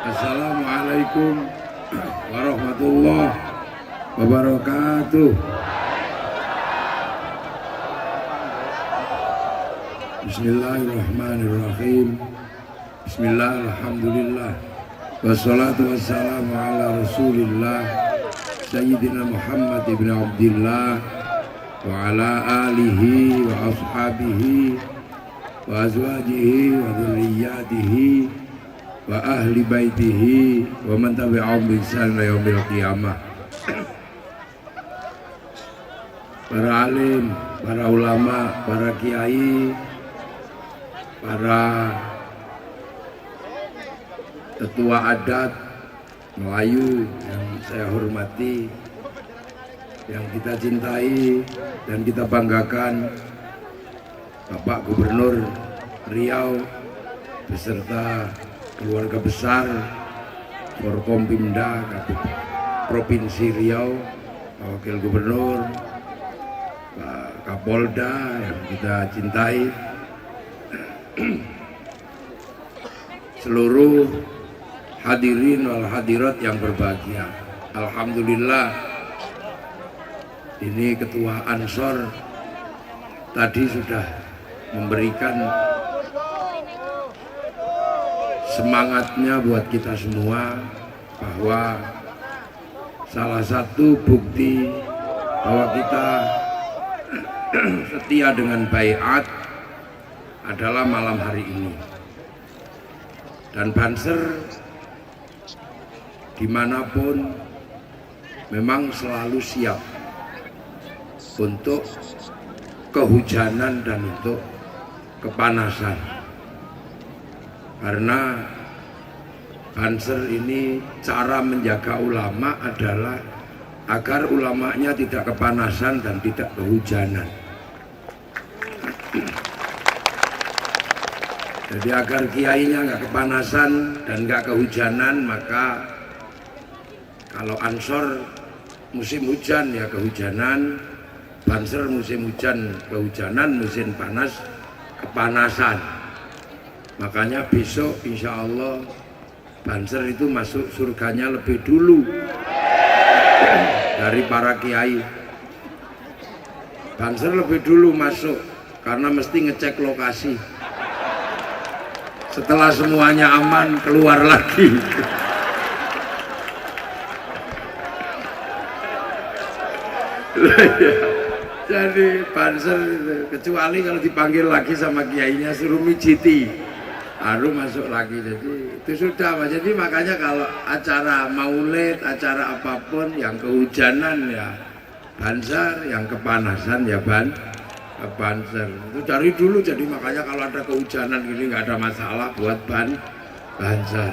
Assalamualaikum warahmatullahi wabarakatuh. Bismillahirrahmanirrahim. Bismillah, alhamdulillah. Wassalatu wassalamu ala rasulillah Sayyidina Muhammad ibn Abdillah wa ala alihi wa ashabihi wa azwajihi wa dhurriyyatihi wa ahli baitihi wa man tabi'ahum bi ihsan ila yaumil qiyamah. Para alim, para ulama, para kiai, para tetua adat Melayu yang saya hormati, yang kita cintai dan kita banggakan, Bapak Gubernur Riau beserta keluarga besar Forkompimda Provinsi Riau, Pak Wakil Gubernur, Pak Kapolda yang kita cintai, seluruh hadirin wal hadirat yang berbahagia. Alhamdulillah, ini Ketua Ansor tadi sudah memberikan semangatnya buat kita semua, bahwa salah satu bukti bahwa kita setia dengan baiat adalah malam hari ini. Dan Banser dimanapun memang selalu siap untuk kehujanan dan untuk kepanasan, karena Banser ini cara menjaga ulama adalah agar ulamanya tidak kepanasan dan tidak kehujanan. Jadi agar kiainya nggak kepanasan dan nggak kehujanan, maka kalau Ansor musim hujan ya kehujanan, Banser musim hujan kehujanan, musim panas kepanasan. Makanya besok insya Allah Banser itu masuk surganya lebih dulu dari para kiai. Banser lebih dulu masuk karena mesti ngecek lokasi. Setelah semuanya aman keluar lagi. Jadi Banser kecuali kalau dipanggil lagi sama kiainya suruh mijiti, baru masuk lagi. Jadi itu sudah, Mas. Jadi makanya kalau acara maulid, acara apapun yang kehujanan ya Banser, yang kepanasan ya Banser. Itu dari dulu. Jadi makanya kalau ada kehujanan gini nggak ada masalah buat Banser.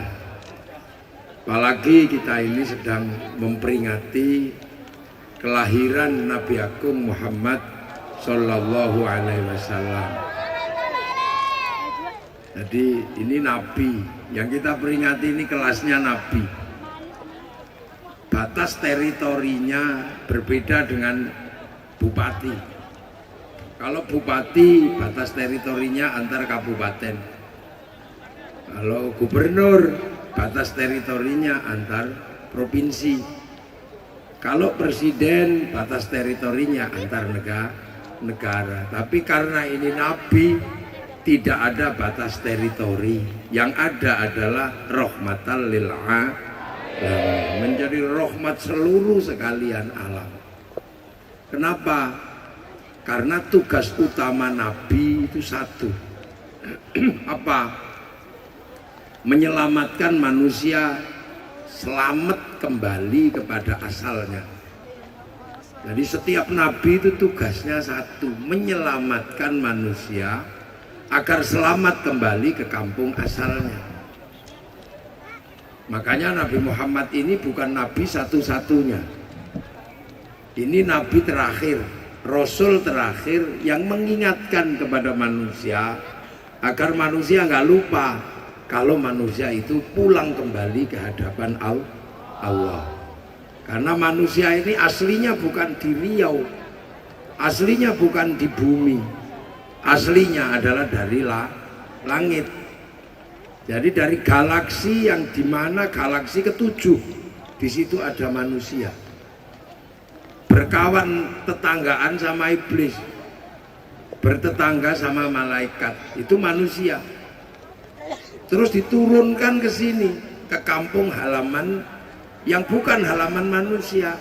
Apalagi kita ini sedang memperingati kelahiran Nabi Agung Muhammad Sallallahu Alaihi Wasallam. Jadi ini Nabi yang kita peringati, ini kelasnya Nabi. Batas teritorinya berbeda dengan bupati. Kalau bupati batas teritorinya antar kabupaten. Kalau gubernur batas teritorinya antar provinsi. Kalau presiden batas teritorinya antar negara. Tapi karena ini Nabi, tidak ada batas teritori. Yang ada adalah rahmatan lil alamin, menjadi rahmat seluruh sekalian alam. Kenapa? Karena tugas utama Nabi itu satu. Apa? Menyelamatkan manusia selamat kembali kepada asalnya. Jadi setiap Nabi itu tugasnya satu, menyelamatkan manusia agar selamat kembali ke kampung asalnya. Makanya Nabi Muhammad ini bukan Nabi satu-satunya. Ini Nabi terakhir, Rasul terakhir yang mengingatkan kepada manusia agar manusia nggak lupa kalau manusia itu pulang kembali ke hadapan Allah. Karena manusia ini aslinya bukan di Riau, aslinya bukan di bumi, aslinya adalah dari langit. Jadi dari galaksi yang dimana galaksi ketujuh, di situ ada manusia. Berkawan tetanggaan sama iblis, bertetangga sama malaikat, itu manusia. Terus diturunkan ke sini, ke kampung halaman yang bukan halaman manusia,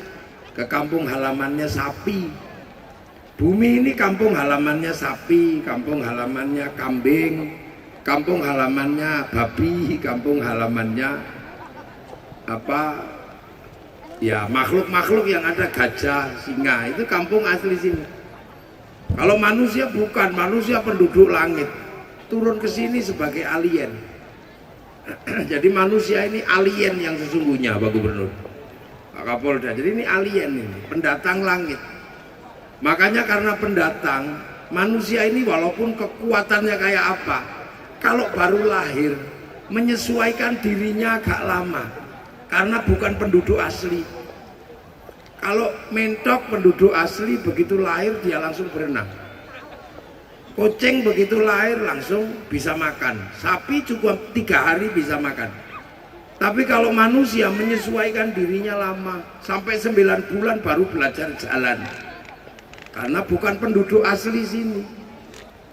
ke kampung halamannya sapi. Bumi ini kampung halamannya sapi, kampung halamannya kambing, kampung halamannya babi, kampung halamannya apa ya, makhluk-makhluk yang ada gajah, singa, itu kampung asli sini. Kalau manusia bukan, manusia penduduk langit, turun ke sini sebagai alien. Jadi manusia ini alien yang sesungguhnya, Pak Gubernur, Pak Kapolda. Jadi ini alien, ini pendatang langit. Makanya karena pendatang, manusia ini walaupun kekuatannya kayak apa, kalau baru lahir menyesuaikan dirinya agak lama, karena bukan penduduk asli. Kalau mentok penduduk asli, begitu lahir dia langsung berenang. Kucing begitu lahir langsung bisa makan. Sapi cukup 3 hari bisa makan. Tapi kalau manusia menyesuaikan dirinya lama, sampai 9 bulan baru belajar jalan. Karena bukan penduduk asli sini.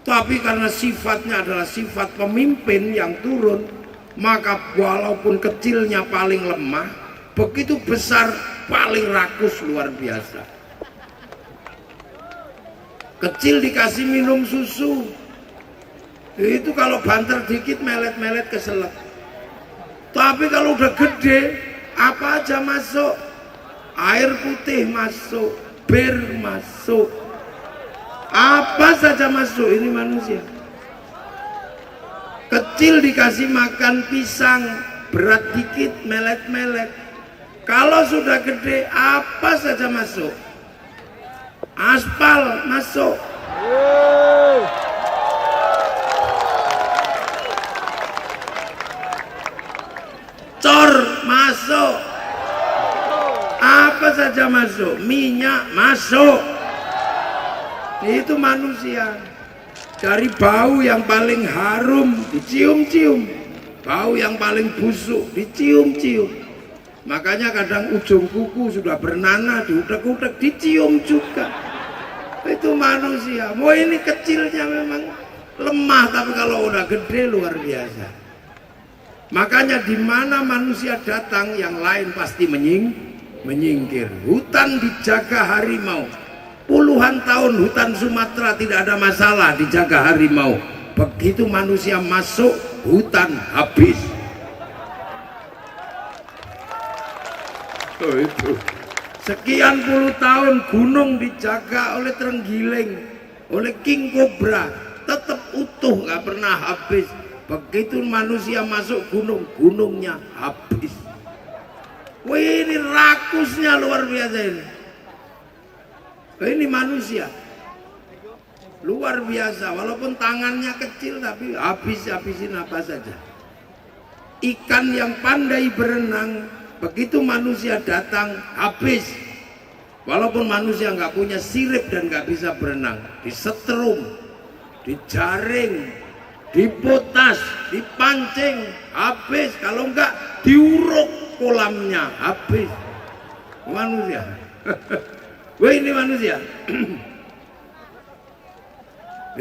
Tapi karena sifatnya adalah sifat pemimpin yang turun, maka walaupun kecilnya paling lemah, begitu besar paling rakus luar biasa. Kecil dikasih minum susu, itu kalau banter dikit melet-melet keselak. Tapi kalau udah gede, apa aja masuk. Air putih masuk, bir masuk, apa saja masuk. Ini manusia. Kecil dikasih makan pisang, berat dikit melet-melet. Kalau sudah gede, apa saja masuk. Aspal masuk. Cor masuk. Apa saja masuk. Minyak masuk. Itu manusia. Dari bau yang paling harum dicium-cium, bau yang paling busuk dicium-cium. Makanya kadang ujung kuku sudah bernanah diutek-utek dicium juga. Itu manusia. Mau ini kecilnya memang lemah, tapi kalau udah gede luar biasa. Makanya di mana manusia datang, yang lain pasti menyingkir. Hutan dijaga harimau. Puluhan tahun hutan Sumatera tidak ada masalah dijaga harimau. Begitu manusia masuk, hutan habis. Oh, itu. Sekian puluh tahun gunung dijaga oleh terenggiling, oleh king cobra, tetap utuh, nggak pernah habis. Begitu manusia masuk gunung, gunungnya habis. Wih, ini rakusnya luar biasa ini. Ini manusia luar biasa, walaupun tangannya kecil tapi habisin apa saja. Ikan yang pandai berenang, begitu manusia datang habis. Walaupun manusia nggak punya sirip dan nggak bisa berenang, disetrum, dijaring, dipotas, dipancing, habis. Kalau nggak diuruk kolamnya, habis. Manusia. Wah, ini manusia.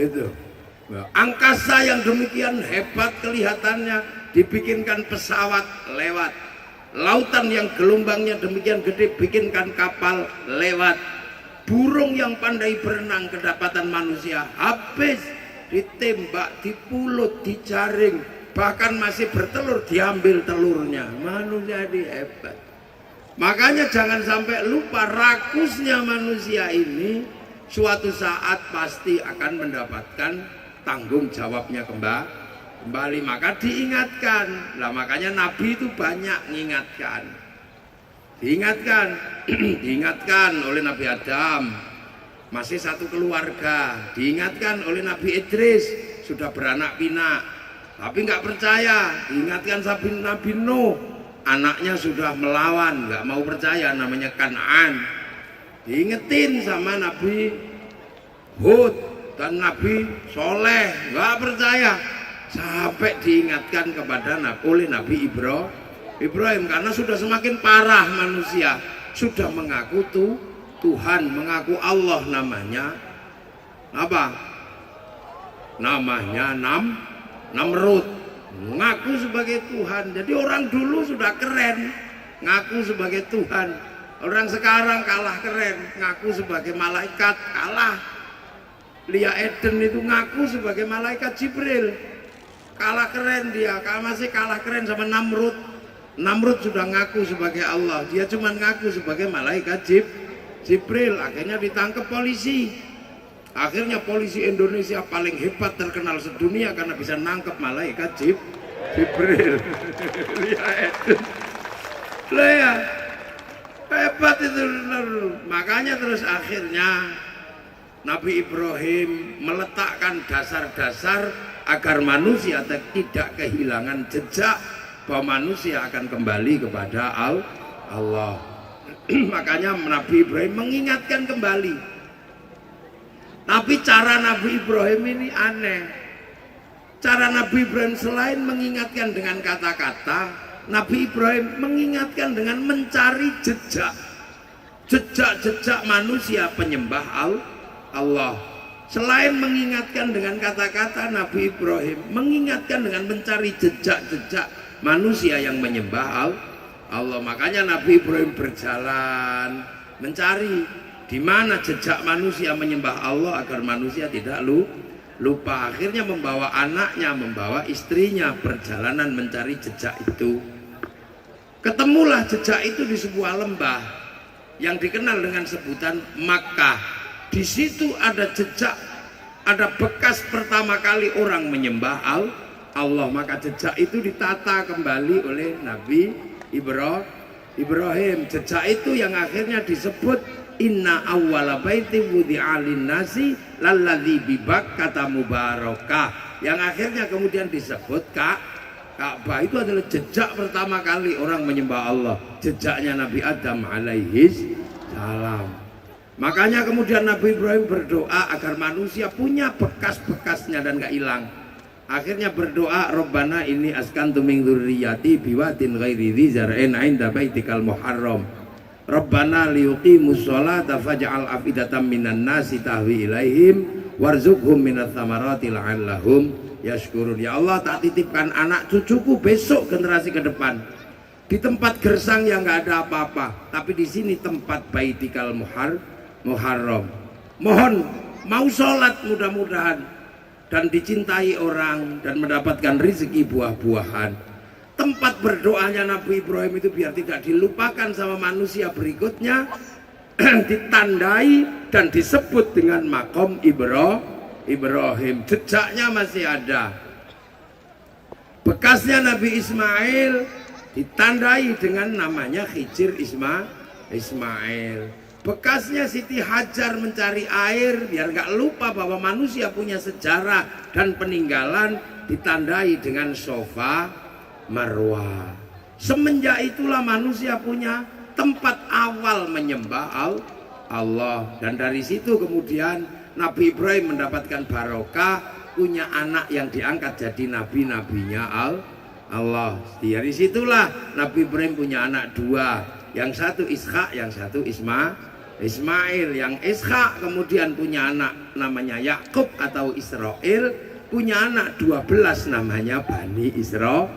Itu angkasa yang demikian hebat kelihatannya, dibikinkan pesawat lewat. Lautan yang gelombangnya demikian gede, bikinkan kapal lewat. Burung yang pandai berenang kedapatan manusia, habis. Ditembak, dipulut, dijaring, bahkan masih bertelur, diambil telurnya. Manusia ini hebat. Makanya jangan sampai lupa, rakusnya manusia ini suatu saat pasti akan mendapatkan tanggung jawabnya kembali. Maka diingatkan. Lah makanya Nabi itu banyak mengingatkan. Diingatkan oleh Nabi Adam, masih satu keluarga. Diingatkan oleh Nabi Idris, sudah beranak pinak tapi nggak percaya. Diingatkan Nabi Nuh, anaknya sudah melawan, nggak mau percaya, namanya Kan'an. Diingetin sama Nabi Hud dan Nabi Soleh, nggak percaya. Sampai diingatkan kepada oleh Nabi Ibrahim karena sudah semakin parah manusia, sudah mengaku Tuhan, mengaku Allah namanya apa? Namanya Namrud, ngaku sebagai Tuhan. Jadi orang dulu sudah keren, ngaku sebagai Tuhan. Orang sekarang kalah keren, ngaku sebagai malaikat, kalah. Lia Eden itu ngaku sebagai malaikat Jibril, kalah keren dia, masih kalah keren sama Namrud. Namrud sudah ngaku sebagai Allah, dia cuma ngaku sebagai malaikat Jibril. Akhirnya ditangkap polisi. Akhirnya polisi Indonesia paling hebat, terkenal sedunia karena bisa nangkep malaikat Jibril. Lihat itu, ya hebat itu. Makanya terus akhirnya Nabi Ibrahim meletakkan dasar-dasar agar manusia tidak kehilangan jejak, bahwa manusia akan kembali kepada Allah. Makanya Nabi Ibrahim mengingatkan kembali. Tapi cara Nabi Ibrahim ini aneh. Cara Nabi Ibrahim selain mengingatkan dengan kata-kata, Nabi Ibrahim mengingatkan dengan mencari jejak manusia penyembah Allah. Selain mengingatkan dengan kata-kata, Nabi Ibrahim mengingatkan dengan mencari jejak manusia yang menyembah Allah. Makanya Nabi Ibrahim berjalan mencari di mana jejak manusia menyembah Allah agar manusia tidak lupa. Akhirnya membawa anaknya, membawa istrinya perjalanan mencari jejak itu. Ketemulah jejak itu di sebuah lembah yang dikenal dengan sebutan Makkah. Di situ ada jejak, ada bekas pertama kali orang menyembah Allah. Maka jejak itu ditata kembali oleh Nabi Ibrahim. Jejak itu yang akhirnya disebut inna awwala baiti wudi'a lin-nasi lalladzi bi Bakkah mubarakah, yang akhirnya kemudian disebut Ka'bah. Itu adalah jejak pertama kali orang menyembah Allah, jejaknya Nabi Adam alaihi salam. Makanya kemudian Nabi Ibrahim berdoa agar manusia punya bekas-bekasnya dan gak hilang. Akhirnya berdoa, Rabbana inni askantu min dzurriyyati biwadin ghairi dzi zar'in 'inda baitikal muharram. Rabbana liyuqimus sholata faj'al afidatan minan nasi tahwi ilaihim warzuqhum minats tsamarati la'allahum yashkurun. Ya Allah, tak titipkan anak cucuku besok generasi ke depan di tempat gersang yang nggak ada apa-apa, tapi di sini tempat baitikal muharram. Mohon mau sholat mudah-mudahan dan dicintai orang dan mendapatkan rezeki buah-buahan. Tempat berdoanya Nabi Ibrahim itu biar tidak dilupakan sama manusia berikutnya, ditandai dan disebut dengan makom Ibrahim. Jejaknya masih ada. Bekasnya Nabi Ismail ditandai dengan namanya Khijir Ismail. Bekasnya Siti Hajar mencari air biar nggak lupa bahwa manusia punya sejarah dan peninggalan, ditandai dengan Sofa Marwah. Semenjak itulah manusia punya tempat awal menyembah Allah, dan dari situ kemudian Nabi Ibrahim mendapatkan barokah, punya anak yang diangkat jadi nabi-nabinya Allah. Dari situlah Nabi Ibrahim punya anak dua, yang satu Ishak, yang satu Ismail. Yang Ishak kemudian punya anak namanya Yakub atau Israel, punya anak 12 namanya Bani Israel,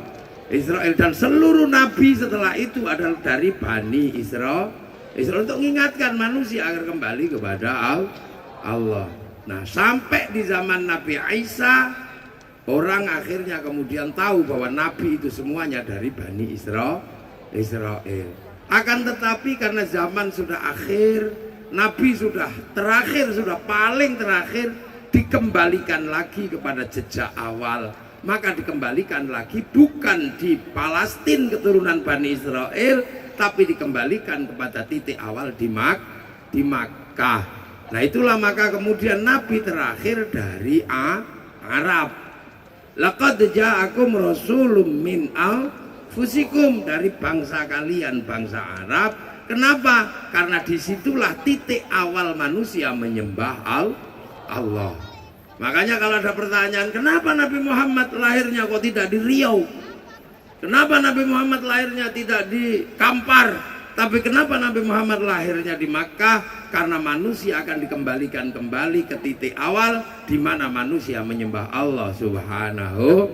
dan seluruh nabi setelah itu adalah dari Bani Israel untuk mengingatkan manusia agar kembali kepada Allah. Nah, sampai di zaman Nabi Isa, orang akhirnya kemudian tahu bahwa nabi itu semuanya dari Bani Israel. Akan tetapi karena zaman sudah akhir, nabi sudah terakhir, sudah paling terakhir, dikembalikan lagi kepada jejak awal. Maka dikembalikan lagi bukan di Palestina keturunan Bani Israel, tapi dikembalikan kepada titik awal di Makkah. Nah, itulah maka kemudian nabi terakhir dari Arab. Laqad ja'akum rasulun min anfusikum, dari bangsa kalian, bangsa Arab. Kenapa? Karena disitulah titik awal manusia menyembah Allah. Makanya kalau ada pertanyaan, kenapa Nabi Muhammad lahirnya kok tidak di Riau? Kenapa Nabi Muhammad lahirnya tidak di Kampar? Tapi kenapa Nabi Muhammad lahirnya di Makkah? Karena manusia akan dikembalikan kembali ke titik awal di mana manusia menyembah Allah Subhanahu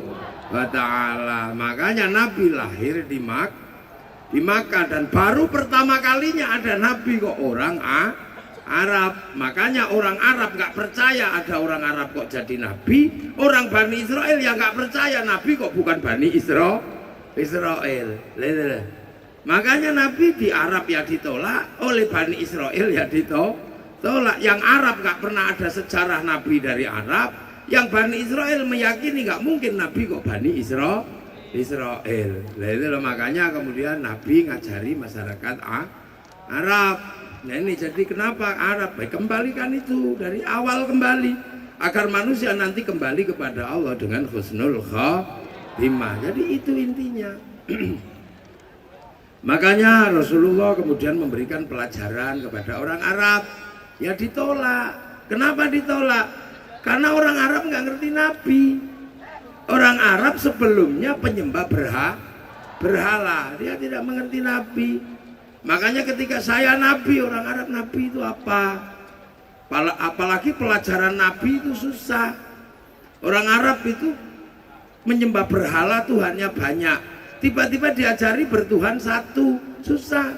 wa ta'ala. Makanya Nabi lahir di Makkah, dan baru pertama kalinya ada Nabi kok orang Arab. Makanya orang Arab nggak percaya ada orang Arab kok jadi Nabi. Orang Bani Israel yang nggak percaya Nabi kok bukan Bani Israel. Makanya Nabi di Arab ya ditolak, oleh Bani Israel ya ditolak. Yang Arab nggak pernah ada sejarah Nabi dari Arab. Yang Bani Israel meyakini nggak mungkin Nabi kok Bani Israel. Makanya kemudian Nabi ngajari masyarakat Arab. Nah ini jadi kenapa Arab? Baik, kembalikan itu dari awal kembali agar manusia nanti kembali kepada Allah dengan husnul khatimah. Jadi itu intinya. Makanya Rasulullah kemudian memberikan pelajaran kepada orang Arab. Ya ditolak. Kenapa ditolak? Karena orang Arab nggak ngerti Nabi. Orang Arab sebelumnya penyembah berhala. Dia tidak mengerti Nabi. Makanya ketika saya Nabi, orang Arab Nabi itu apa? Apalagi pelajaran Nabi itu susah. Orang Arab itu menyembah berhala, Tuhannya banyak. Tiba-tiba diajari bertuhan satu, susah.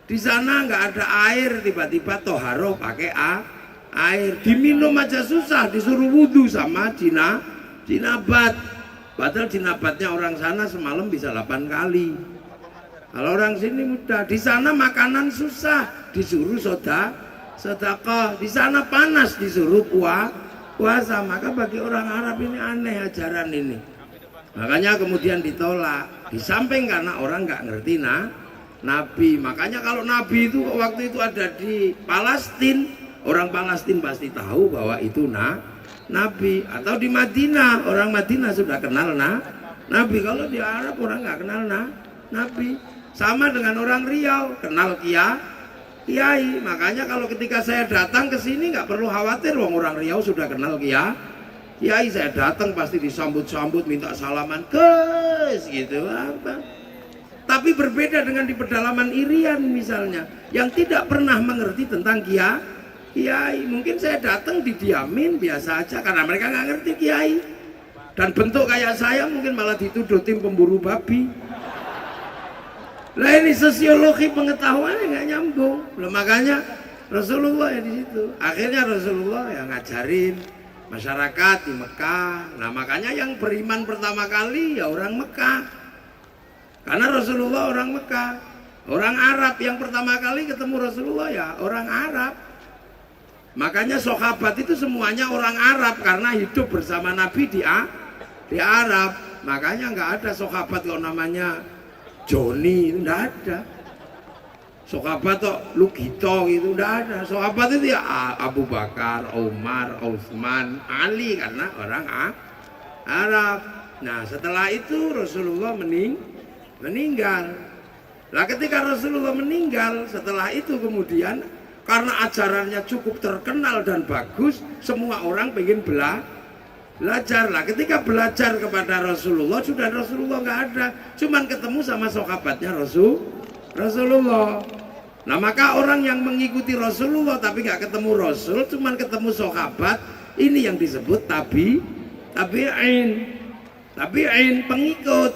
Di sana nggak ada air, tiba-tiba toharoh pakai air. Diminum aja susah, disuruh wudhu sama jinabat. Padahal jinabatnya orang sana semalam bisa 8 kali. Kalau orang sini mudah. Di sana makanan susah, disuruh sedekah. Di sana panas, disuruh puasa. Maka bagi orang Arab ini aneh ajaran ini. Makanya kemudian ditolak. Di samping karena orang nggak ngerti Nabi. Makanya kalau Nabi itu waktu itu ada di Palestina, orang Palestina pasti tahu bahwa itu Nabi. Atau di Madinah, orang Madinah sudah kenal Nabi. Kalau di Arab orang nggak kenal Nabi. Sama dengan orang Riau, kenal kiai. Makanya kalau ketika saya datang ke sini nggak perlu khawatir, orang Riau sudah kenal kiai. Saya datang pasti disambut-sambut, minta salaman, kes gitu apa. Tapi berbeda dengan di pedalaman Irian misalnya, yang tidak pernah mengerti tentang kiai. Mungkin saya datang didiamin biasa aja karena mereka nggak ngerti kiai. Dan bentuk kayak saya mungkin malah dituduh tim pemburu babi. Lah ini sosiologi pengetahuannya nggak nyambung. Makanya Rasulullah ya di situ. Akhirnya Rasulullah yang ngajarin masyarakat di Mekah. Nah makanya yang beriman pertama kali ya orang Mekah. Karena Rasulullah orang Mekah. Orang Arab yang pertama kali ketemu Rasulullah ya orang Arab. Makanya sahabat itu semuanya orang Arab karena hidup bersama Nabi di Arab. Makanya nggak ada sahabat kok namanya Joni, itu enggak ada. Sahabat kok Lugito gitu enggak ada. Sahabat itu ya Abu Bakar, Umar, Utsman, Ali karena orang Arab. Nah, setelah itu Rasulullah meninggal. Nah, ketika Rasulullah meninggal, setelah itu kemudian karena ajarannya cukup terkenal dan bagus, semua orang pengen belajar lah. Ketika belajar kepada Rasulullah, sudah Rasulullah nggak ada, cuman ketemu sama sahabatnya Rasulullah. Nah maka orang yang mengikuti Rasulullah tapi nggak ketemu Rasul, cuman ketemu sahabat, ini yang disebut tabi'in, pengikut.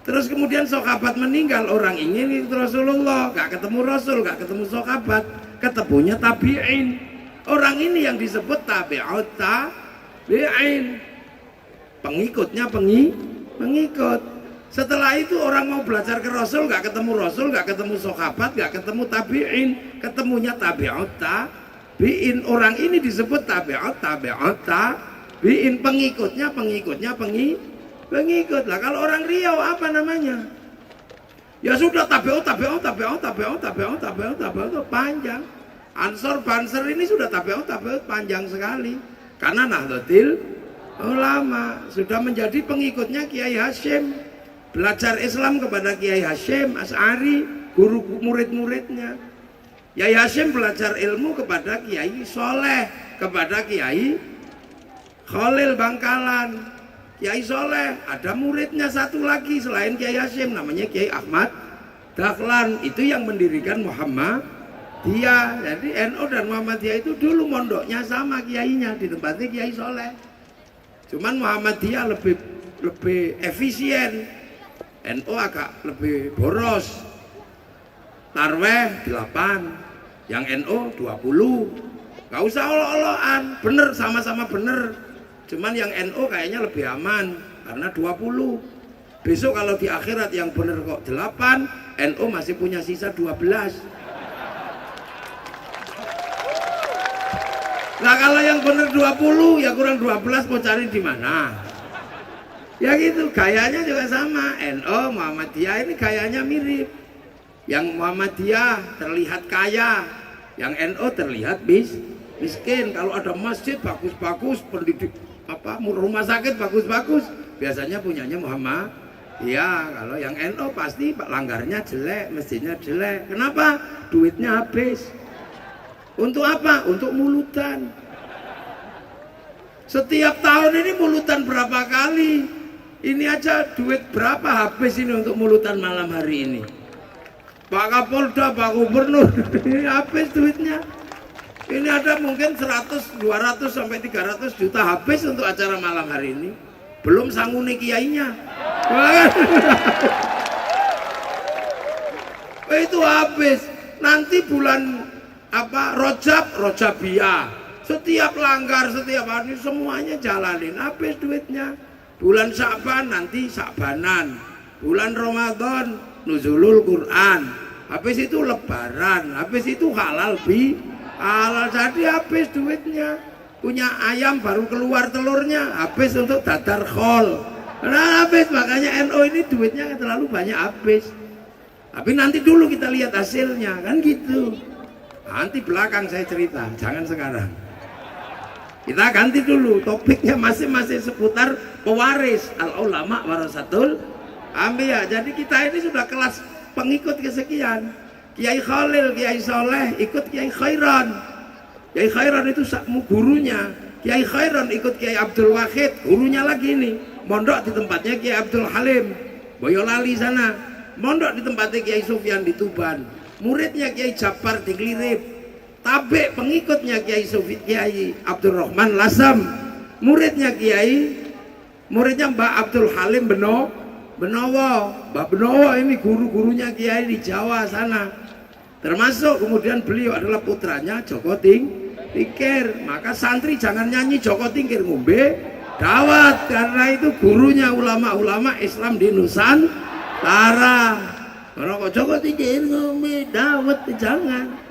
Terus kemudian sahabat meninggal, orang ingin ikut Rasulullah, nggak ketemu Rasul, nggak ketemu sahabat, ketemunya tabi'in. Orang ini yang disebut pengikutnya pengikut. Setelah itu orang mau belajar ke Rasul, nggak ketemu sahabat, nggak ketemu tabi'in, ketemunya tabi'in. Orang ini disebut tabi'in, pengikut lah. Kalau orang Riau apa namanya? Ya sudah tabi'ut panjang. Ansor Banser ini sudah tabi'ut panjang sekali. Karena Nahdlatul Ulama sudah menjadi pengikutnya Kiai Hasyim, belajar Islam kepada Kiai Hasyim Asy'ari, guru murid-muridnya. Kiai Hasyim belajar ilmu kepada Kiai Soleh, kepada Kiai Khalil Bangkalan, Kiai Soleh, ada muridnya satu lagi selain Kiai Hasyim, namanya Kiai Ahmad Dahlan, itu yang mendirikan Muhammadiyah. Jadi NU dan Muhammadiyah itu dulu mondoknya sama kiainya, di tempatnya Kiai Soleh. Cuman Muhammadiyah lebih efisien, NU agak lebih boros. Tarweh 8, yang NU 20. Gak usah olo-oloan, bener, sama-sama bener. Cuman yang NU kayaknya lebih aman karena 20. Besok kalau di akhirat yang bener kok 8, NU masih punya sisa 12. Nah kalau yang bener 20 ya kurang 12 mau cari di mana? Ya gitu, gayanya juga sama. NU Muhammadiyah ini gayanya mirip. Yang Muhammadiyah terlihat kaya, yang NU terlihat miskin. Kalau ada masjid bagus-bagus, pendidik rumah sakit bagus-bagus, biasanya punyanya Muhammadiyah. Kalau yang NU pasti langgarnya jelek, masjidnya jelek. Kenapa? Duitnya habis. Untuk apa? Untuk mulutan. Setiap tahun ini mulutan berapa kali? Ini aja duit berapa habis ini untuk mulutan malam hari ini? Pak Kapolda, Pak Gubernur, habis duitnya. Ini ada mungkin 100, 200 sampai 300 juta habis untuk acara malam hari ini. Belum sangguni kiainya. Itu habis. Nanti bulan Rojabiyah. Setiap langgar, setiap hari semuanya jalanin, habis duitnya. Bulan Sya'ban nanti Sya'banan. Bulan Ramadan nuzulul Quran. Habis itu lebaran, habis itu halal jadi habis duitnya. Punya ayam baru keluar telurnya, habis untuk dadar khol. Nah habis, makanya NU ini duitnya terlalu banyak habis. Tapi nanti dulu kita lihat hasilnya, kan gitu. Nanti belakang saya cerita, jangan sekarang. Kita ganti dulu, topiknya masing-masing seputar pewaris. Al-ulama warasatul anbiya. Jadi kita ini sudah kelas pengikut kesekian. Kiai Khalil, Kiai Soleh ikut Kiai Khairan. Kiai Khairan itu gurunya. Kiai Khairan ikut Kiai Abdul Wahid, gurunya lagi nih. Mondok di tempatnya Kiai Abdul Halim, Boyolali sana. Mondok di tempatnya Kiai Sufyan di Tuban. Muridnya Kiai Jafar di Klirip. Tabe pengikutnya Kiai Abdurrahman Lasam. Muridnya Mbak Abdul Halim Benowo. Mbak Benowo ini guru-gurunya Kiai di Jawa sana. Termasuk kemudian beliau adalah putranya Joko Tingkir. Maka santri jangan nyanyi Joko Tingkir ngombe dawat, karena itu gurunya ulama-ulama Islam di Nusantara. Kalau kok Joko Tingkir ngombe dawat, jangan.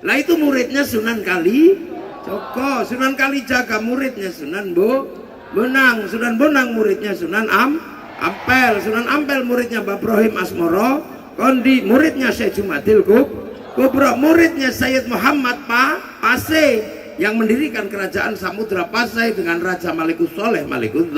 Nah itu muridnya Sunan Kalijaga. Sunan Kalijaga muridnya Sunan Bonang. Sunan Bonang muridnya Sunan Ampel. Sunan Ampel muridnya Mbah Ibrahim Asmoro Kondi. Muridnya Syekh Jumadil Kubro. Muridnya Sayyid Muhammad Paseh yang mendirikan kerajaan Samudra Pasai dengan Raja Malikus Soleh Malikus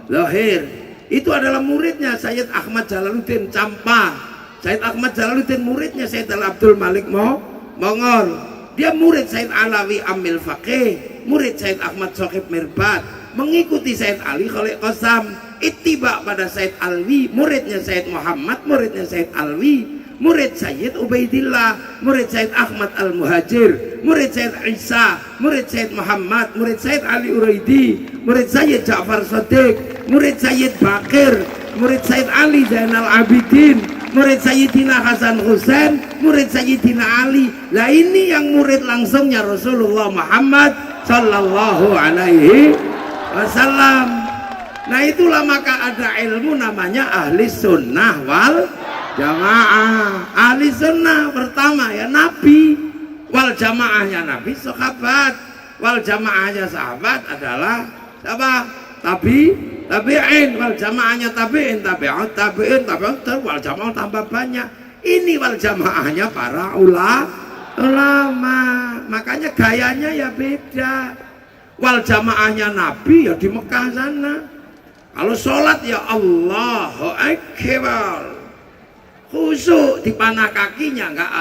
Lohir. Itu adalah muridnya Sayyid Ahmad Jalaluddin Campa. Sayyid Ahmad Jalaluddin muridnya Sayyid Abdul Malik Mongol. Dia murid Sayyid Alawi Amil Faqih, murid Sayyid Ahmad Sohib Mirbat, mengikuti Sayyid Ali Khalid Qasam, ittiba pada Sayyid Alwi, muridnya Sayyid Muhammad, muridnya Sayyid Alwi, murid Sayyid Ubaidillah, murid Sayyid Ahmad Al-Muhajir, murid Sayyid Isa, murid Sayyid Muhammad, murid Sayyid Ali Uraidi, murid Sayyid Ja'far Shadiq, murid Sayyid Bakir, murid Sayyid Ali Zainal Abidin, murid Sayyidina Hasan Husain, murid Sayyidina Ali. Lah ini yang murid langsungnya Rasulullah Muhammad sallallahu alaihi wasallam. Nah itulah maka ada ilmu namanya ahli sunnah wal jamaah. Ahli sunnah pertama ya Nabi, wal jamaahnya Nabi sahabat, wal jamaahnya sahabat adalah siapa? Tabi'in, wal jamaahnya tabi'in, tabi'ut, wal jamaah tambah banyak. Ini wal jamaahnya para ulama. Makanya gayanya ya beda. Wal jamaahnya Nabi ya di Mekah sana. Kalau sholat ya Allahu Akbar, khusyuk di panah kakinya, nggak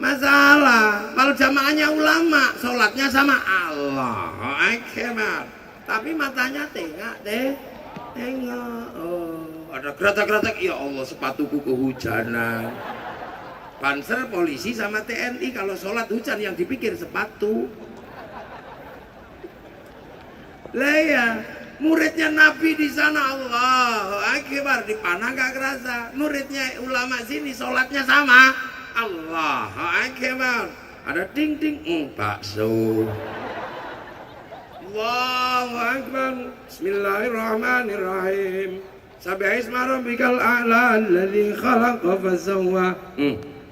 masalah. Kalau jamaahnya ulama, sholatnya sama Allah Akbar, tapi matanya tengok deh, tengok. Oh, ada kretek-kretek, ya Allah sepatuku kehujanan. Panser, polisi sama TNI kalau sholat hujan yang dipikir sepatu. Lah ya, muridnya Nabi di sana Allah Akbar, dipanah nggak kerasa. Muridnya ulama sini sholatnya sama Allah Akbar. Ada ding ding, bakso. Allahu Akbar. Bismillahirrahmanirrahim. Sabbihisma rabbikal a'la alladzi khalaqa fasawwa.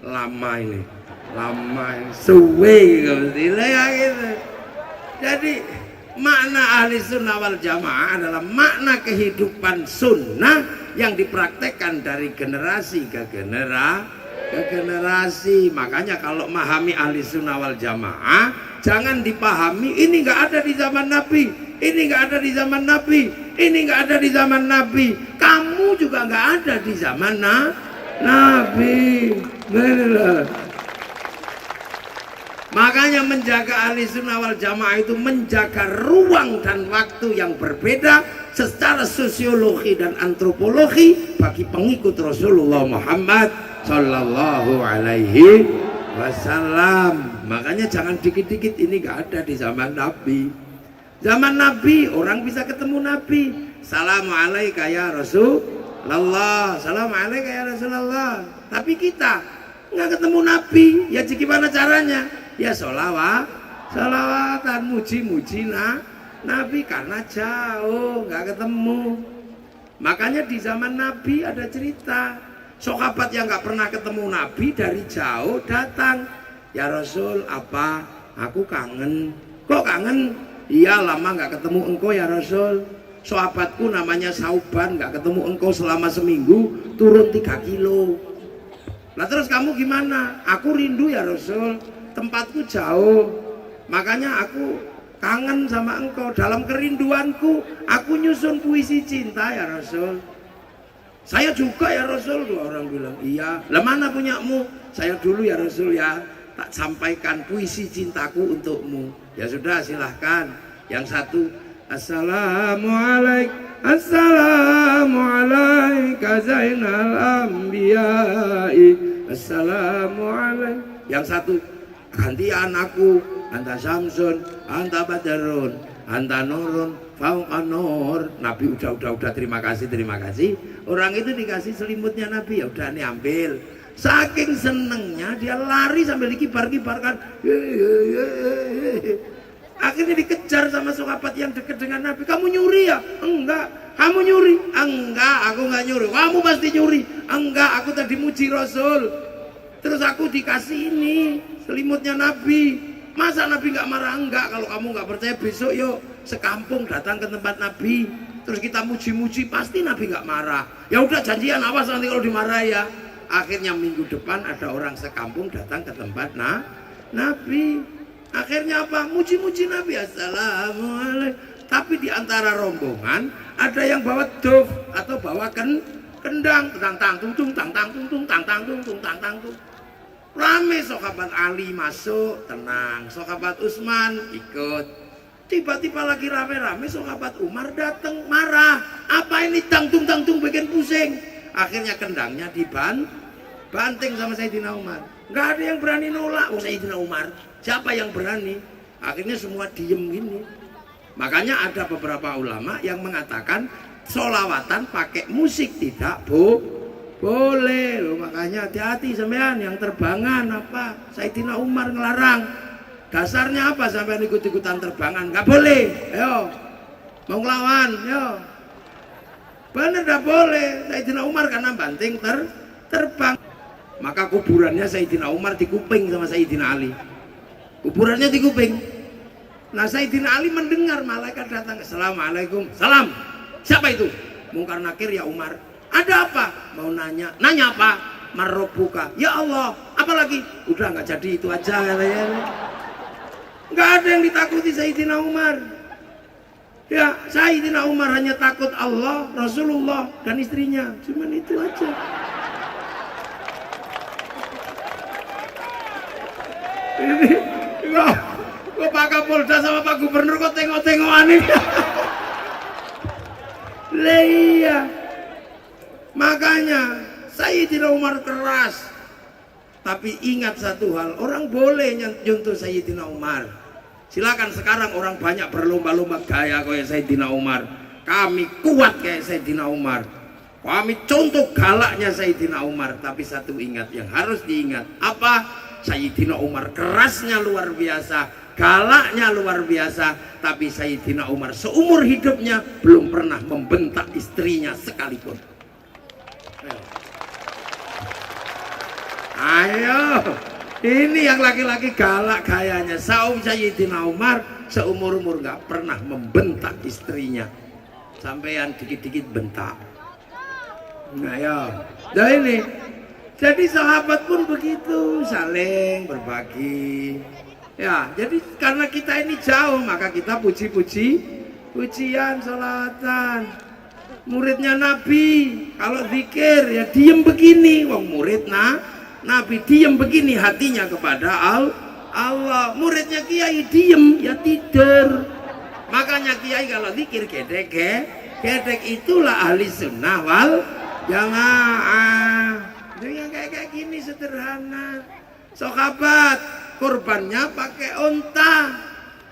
Lama ini, suwe gitu. Jadi makna ahli sunnah wal jamaah adalah makna kehidupan sunnah yang dipraktekkan dari generasi ke generasi. Makanya kalau memahami ahli sunnah wal jamaah, jangan dipahami ini nggak ada di zaman Nabi, ini nggak ada di zaman Nabi, ini nggak ada di zaman Nabi. Kamu juga nggak ada di zaman Nabi. Benar. Makanya menjaga ahli sunnah wal jamaah itu menjaga ruang dan waktu yang berbeda secara sosiologi dan antropologi bagi pengikut Rasulullah Muhammad Sallallahu Alaihi Wasallam. Makanya jangan dikit-dikit ini gak ada di zaman Nabi. Zaman Nabi orang bisa ketemu Nabi. Assalamualaikum ya Rasulullah, Assalamualaikum ya Rasulullah. Tapi kita nggak ketemu Nabi, ya gimana caranya? Ya sholawatan, muji-muji Nabi karena jauh nggak ketemu. Makanya di zaman Nabi ada cerita sahabat yang nggak pernah ketemu Nabi dari jauh datang, ya Rasul, apa? Aku kangen. Kok kangen? Iya, lama nggak ketemu engkau ya Rasul. Sahabatku namanya Sauban, nggak ketemu engkau selama seminggu, turun 3 kilo. Nah terus kamu gimana? Aku rindu ya Rasul, tempatku jauh, makanya aku kangen sama engkau. Dalam kerinduanku aku nyusun puisi cinta ya Rasul. Saya juga ya Rasul. Dua orang bilang, iya. Lah mana punyamu? Saya dulu ya Rasul ya, tak sampaikan puisi cintaku untukmu. Ya sudah, silahkan. Yang satu, Assalamualaikum, Assalamualaikum Zainal Anbiya'i, Assalamualaikum. Yang satu, gantian aku, anta Samsun, anta Badrun, anta Nurun, fauqa nur. Nabi udah terima kasih. Orang itu dikasih selimutnya Nabi, ya udah nih ambil. Saking senengnya dia lari sambil dikibar-kibarkan. Akhirnya dikejar sama sahabat yang dekat dengan Nabi. Kamu nyuri ya? Enggak. Kamu nyuri? Enggak, aku enggak nyuri. Kamu pasti nyuri? Enggak, aku tadi muji Rasul. Terus aku dikasih ini selimutnya Nabi. Masa Nabi enggak marah? Enggak. Kalau kamu enggak percaya, besok yuk sekampung datang ke tempat Nabi. Terus kita muji-muji, pasti Nabi enggak marah. Ya udah janjian, awas nanti kalau dimarah ya. Akhirnya minggu depan ada orang sekampung datang ke tempat Nabi. Akhirnya apa? Muji-muji Nabi, Assalamualaikum. Tapi di antara rombongan ada yang bawa duf atau bawa kendang, tang tung tung, tang tung tung, tang tung tung, tang tung. Rame sahabat Ali masuk, tenang. Sahabat Utsman ikut. Tiba-tiba lagi rame-rame sahabat Umar datang marah. Apa ini tang tung bikin pusing. Akhirnya kendangnya dibanting sama Sayyidina Umar. Nggak ada yang berani nolak. Oh Sayyidina Umar, siapa yang berani? Akhirnya semua diem gini. Makanya ada beberapa ulama yang mengatakan sholawatan pakai musik tidak boleh loh. Makanya hati-hati sampean yang terbangan apa? Sayyidina Umar ngelarang. Dasarnya apa sampean ikut-ikutan terbangan? Nggak boleh. Ayo, mau ngelawan, yo. Bener nggak boleh. Sayyidina Umar karena banting terbang. Maka kuburannya Sayyidina Umar di kuping sama Sayyidina Ali. Kuburannya di kuping. Nah Sayyidina Ali mendengar malaikat datang. Assalamualaikum. Salam. Siapa itu? Mungkar Nakir ya Umar. Ada apa? Mau nanya. Nanya apa? Marrobuka. Ya Allah. Apalagi? Udah nggak jadi itu aja. Nggak ada yang ditakuti Sayyidina Umar. Ya Sayyidina Umar hanya takut Allah, Rasulullah dan istrinya. Cuman itu aja. Ini kok Pak Kapolda sama Pak Gubernur kok tengok-tengokan ini. Lah iya. Makanya Sayyidina Umar keras. Tapi ingat satu hal, orang boleh nyontoh Sayyidina Umar. Silakan sekarang orang banyak berlomba-lomba gaya kayak Sayyidina Umar. Kami kuat kayak Sayyidina Umar. Kami contoh galaknya Sayyidina Umar. Tapi satu ingat yang harus diingat. Apa? Sayyidina Umar kerasnya luar biasa, galaknya luar biasa. Tapi Sayyidina Umar seumur hidupnya belum pernah membentak istrinya sekalipun. Ayo, ini yang laki-laki galak gayanya. Sayyidina Umar seumur-umur nggak pernah membentak istrinya. Sampean dikit-dikit bentak. Nah ya, nah ini. Jadi sahabat pun begitu, saling berbagi. Ya, jadi karena kita ini jauh, maka kita pujian, sholatan. Muridnya Nabi, kalau zikir ya diem begini. Wong murid Nabi diem begini hatinya kepada Allah. Muridnya Kiai diem ya tidur. Makanya Kiai kalau zikir gedek itulah ahli sunnah wal jamaah. Yang kayak gini sederhana. Sahabat kurbannya pakai onta.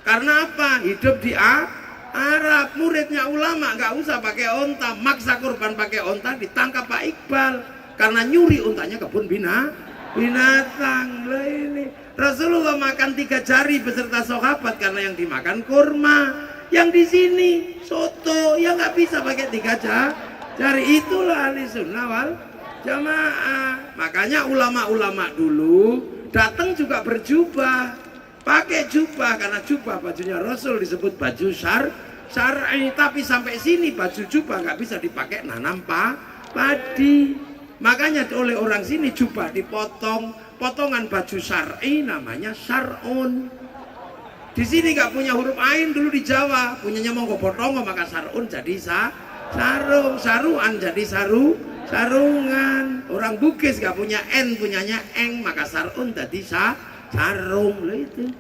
Karena apa? Hidup di Arab. Muridnya ulama nggak usah pakai onta. Maksa kurban pakai onta, ditangkap Pak Iqbal. Karena nyuri untanya kebun binatang. Lah ini Rasulullah makan 3 jari beserta sahabat karena yang dimakan kurma. Yang di sini soto, yang nggak bisa pakai 3 jari. Itulah ahli sunnah wal jamaah. Makanya ulama-ulama dulu datang juga berjubah, pakai jubah karena jubah bajunya Rasul disebut baju syar'i. Tapi sampai sini baju jubah nggak bisa dipakai nanam padi. Makanya oleh orang sini jubah dipotong, potongan baju syar'i namanya syar'un. Di sini nggak punya huruf ain dulu di Jawa, punyanya monggo potongo maka syar'un jadi sarung, saruan jadi sarungan. Orang Bugis gak punya N, punyanya eng, maka sarun tadi sarung. Lah itu.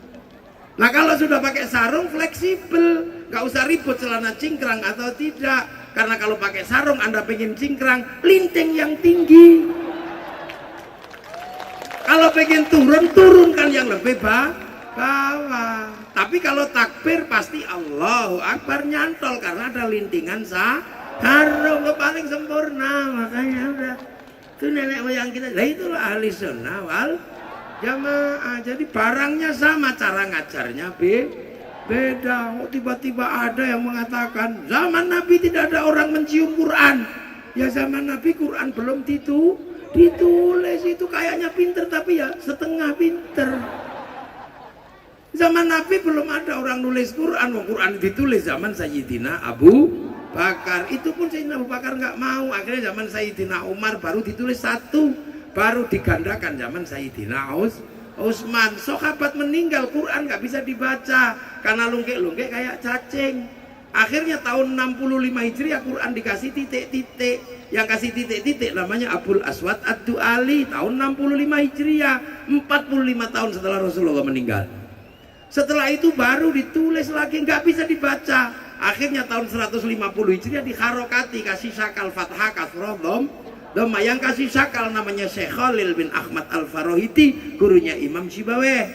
Nah kalau sudah pakai sarung fleksibel, gak usah ribut celana cingkrang atau tidak. Karena kalau pakai sarung Anda pengen cingkrang, linting yang tinggi. Kalau pengen turunkan yang lebih bawah. Tapi kalau takbir pasti Allahu Akbar nyantol karena ada lintingan sarung paling sempurna. Makanya udah itu nenek moyang kita. Lah itulah ahli sunnah wal jamaah. Jadi barangnya sama, cara ngajarnya beda. Oh, tiba-tiba ada yang mengatakan zaman Nabi tidak ada orang mencium Quran. Ya zaman Nabi Quran belum ditulis. Itu kayaknya pinter tapi ya setengah pinter. Zaman Nabi belum ada orang nulis Quran. Quran ditulis zaman Sayyidina Abu Bakar. Itu pun Sayyidina Abu Bakar nggak mau. Akhirnya zaman Sayyidina Umar baru ditulis 1, baru digandakan zaman Sayyidina Utsman. Sahabat meninggal, Quran nggak bisa dibaca karena lungkek-lungkek kayak cacing. Akhirnya tahun 65 Hijriah Quran dikasih titik-titik. Yang kasih titik-titik namanya Abul Aswad Ad-Du'ali tahun 65 Hijriah, 45 tahun setelah Rasulullah meninggal. Setelah itu baru ditulis lagi, nggak bisa dibaca. Akhirnya tahun 150 Hijriah diharokati, kasih sakal fathah kasroh dhamma. Yang kasih sakal namanya Syekh Khalil bin Ahmad Al-Farahidi, gurunya Imam Sibawayh.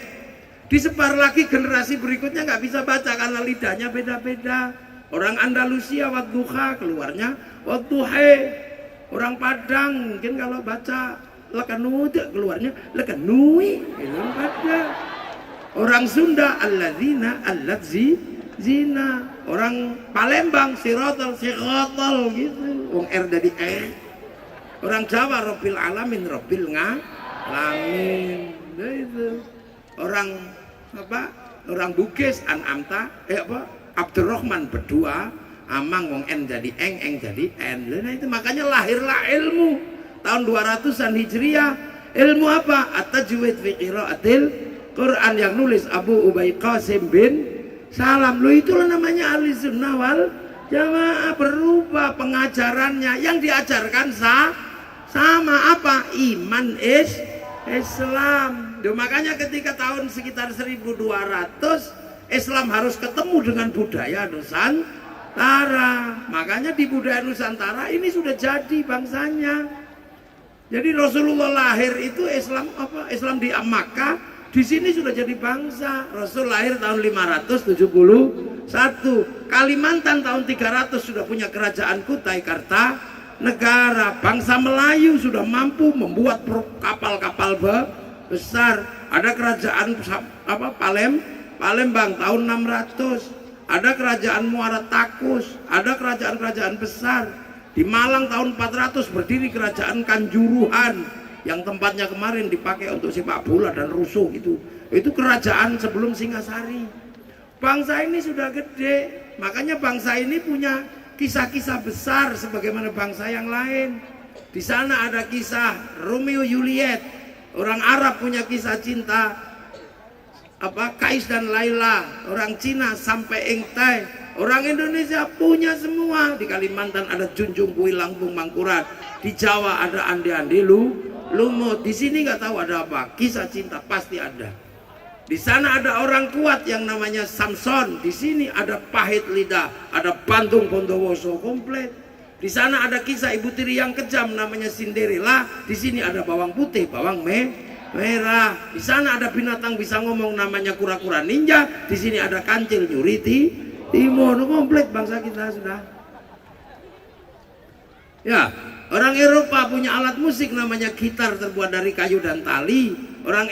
Disebar lagi generasi berikutnya nggak bisa baca karena lidahnya beda-beda. Orang Andalusia wadduha keluarnya wadduhe. Orang Padang mungkin kalau baca lekenud keluarnya lekenui. Orang Padang. Orang Sunda alladzina zina. Orang Palembang sirotol gitu. Wong R dari E. Orang Jawa Rabbil Alamin Rabbil Ngalamin. Nah itu. Orang apa? Orang Bugis An'amta Abdurrahman berdua, amang wong N jadi eng jadi N. Nah itu makanya lahirlah ilmu tahun 200-an Hijriah. Ilmu apa? At-tajwid fi qiraatil Quran yang nulis Abu Ubay Qasim bin Salam. Lu itulah namanya ahli sunnah wal jamaah. Berubah pengajarannya, yang diajarkan sama apa? Iman Islam. Makanya ketika tahun sekitar 1200 Islam harus ketemu dengan budaya Nusantara. Makanya di budaya Nusantara ini sudah jadi bangsanya. Jadi Rasulullah lahir itu Islam di Makkah, di sini sudah jadi bangsa. Rasul lahir tahun 571. Kalimantan tahun 300 sudah punya kerajaan Kutai Kartanegara. Bangsa Melayu sudah mampu membuat kapal-kapal besar. Ada kerajaan Palembang tahun 600. Ada kerajaan Muara Takus, ada kerajaan-kerajaan besar. Di Malang tahun 400 berdiri kerajaan Kanjuruhan yang tempatnya kemarin dipakai untuk sepak bola dan rusuh itu. Itu kerajaan sebelum Singasari. Bangsa ini sudah gede, makanya bangsa ini punya kisah-kisah besar sebagaimana bangsa yang lain. Di sana ada kisah Romeo Juliet. Orang Arab punya kisah cinta Kais dan Laila. Orang Cina sampai Engtai. Orang Indonesia punya semua. Di Kalimantan ada Junjung Kui Lampung Mangkurat. Di Jawa ada Ande-Ande Lumut. Di sini nggak tahu ada apa. Kisah cinta pasti ada. Di sana ada orang kuat yang namanya Samson. Di sini ada Pahit Lidah, ada Bantung Bondowoso komplit. Di sana ada kisah ibu tiri yang kejam namanya Cinderella. Di sini ada bawang putih, bawang merah. Di sana ada binatang bisa ngomong namanya kura-kura ninja. Di sini ada kancil nyuri Timur. Komplit bangsa kita sudah. Ya, orang Eropa punya alat musik namanya gitar terbuat dari kayu dan tali. Orang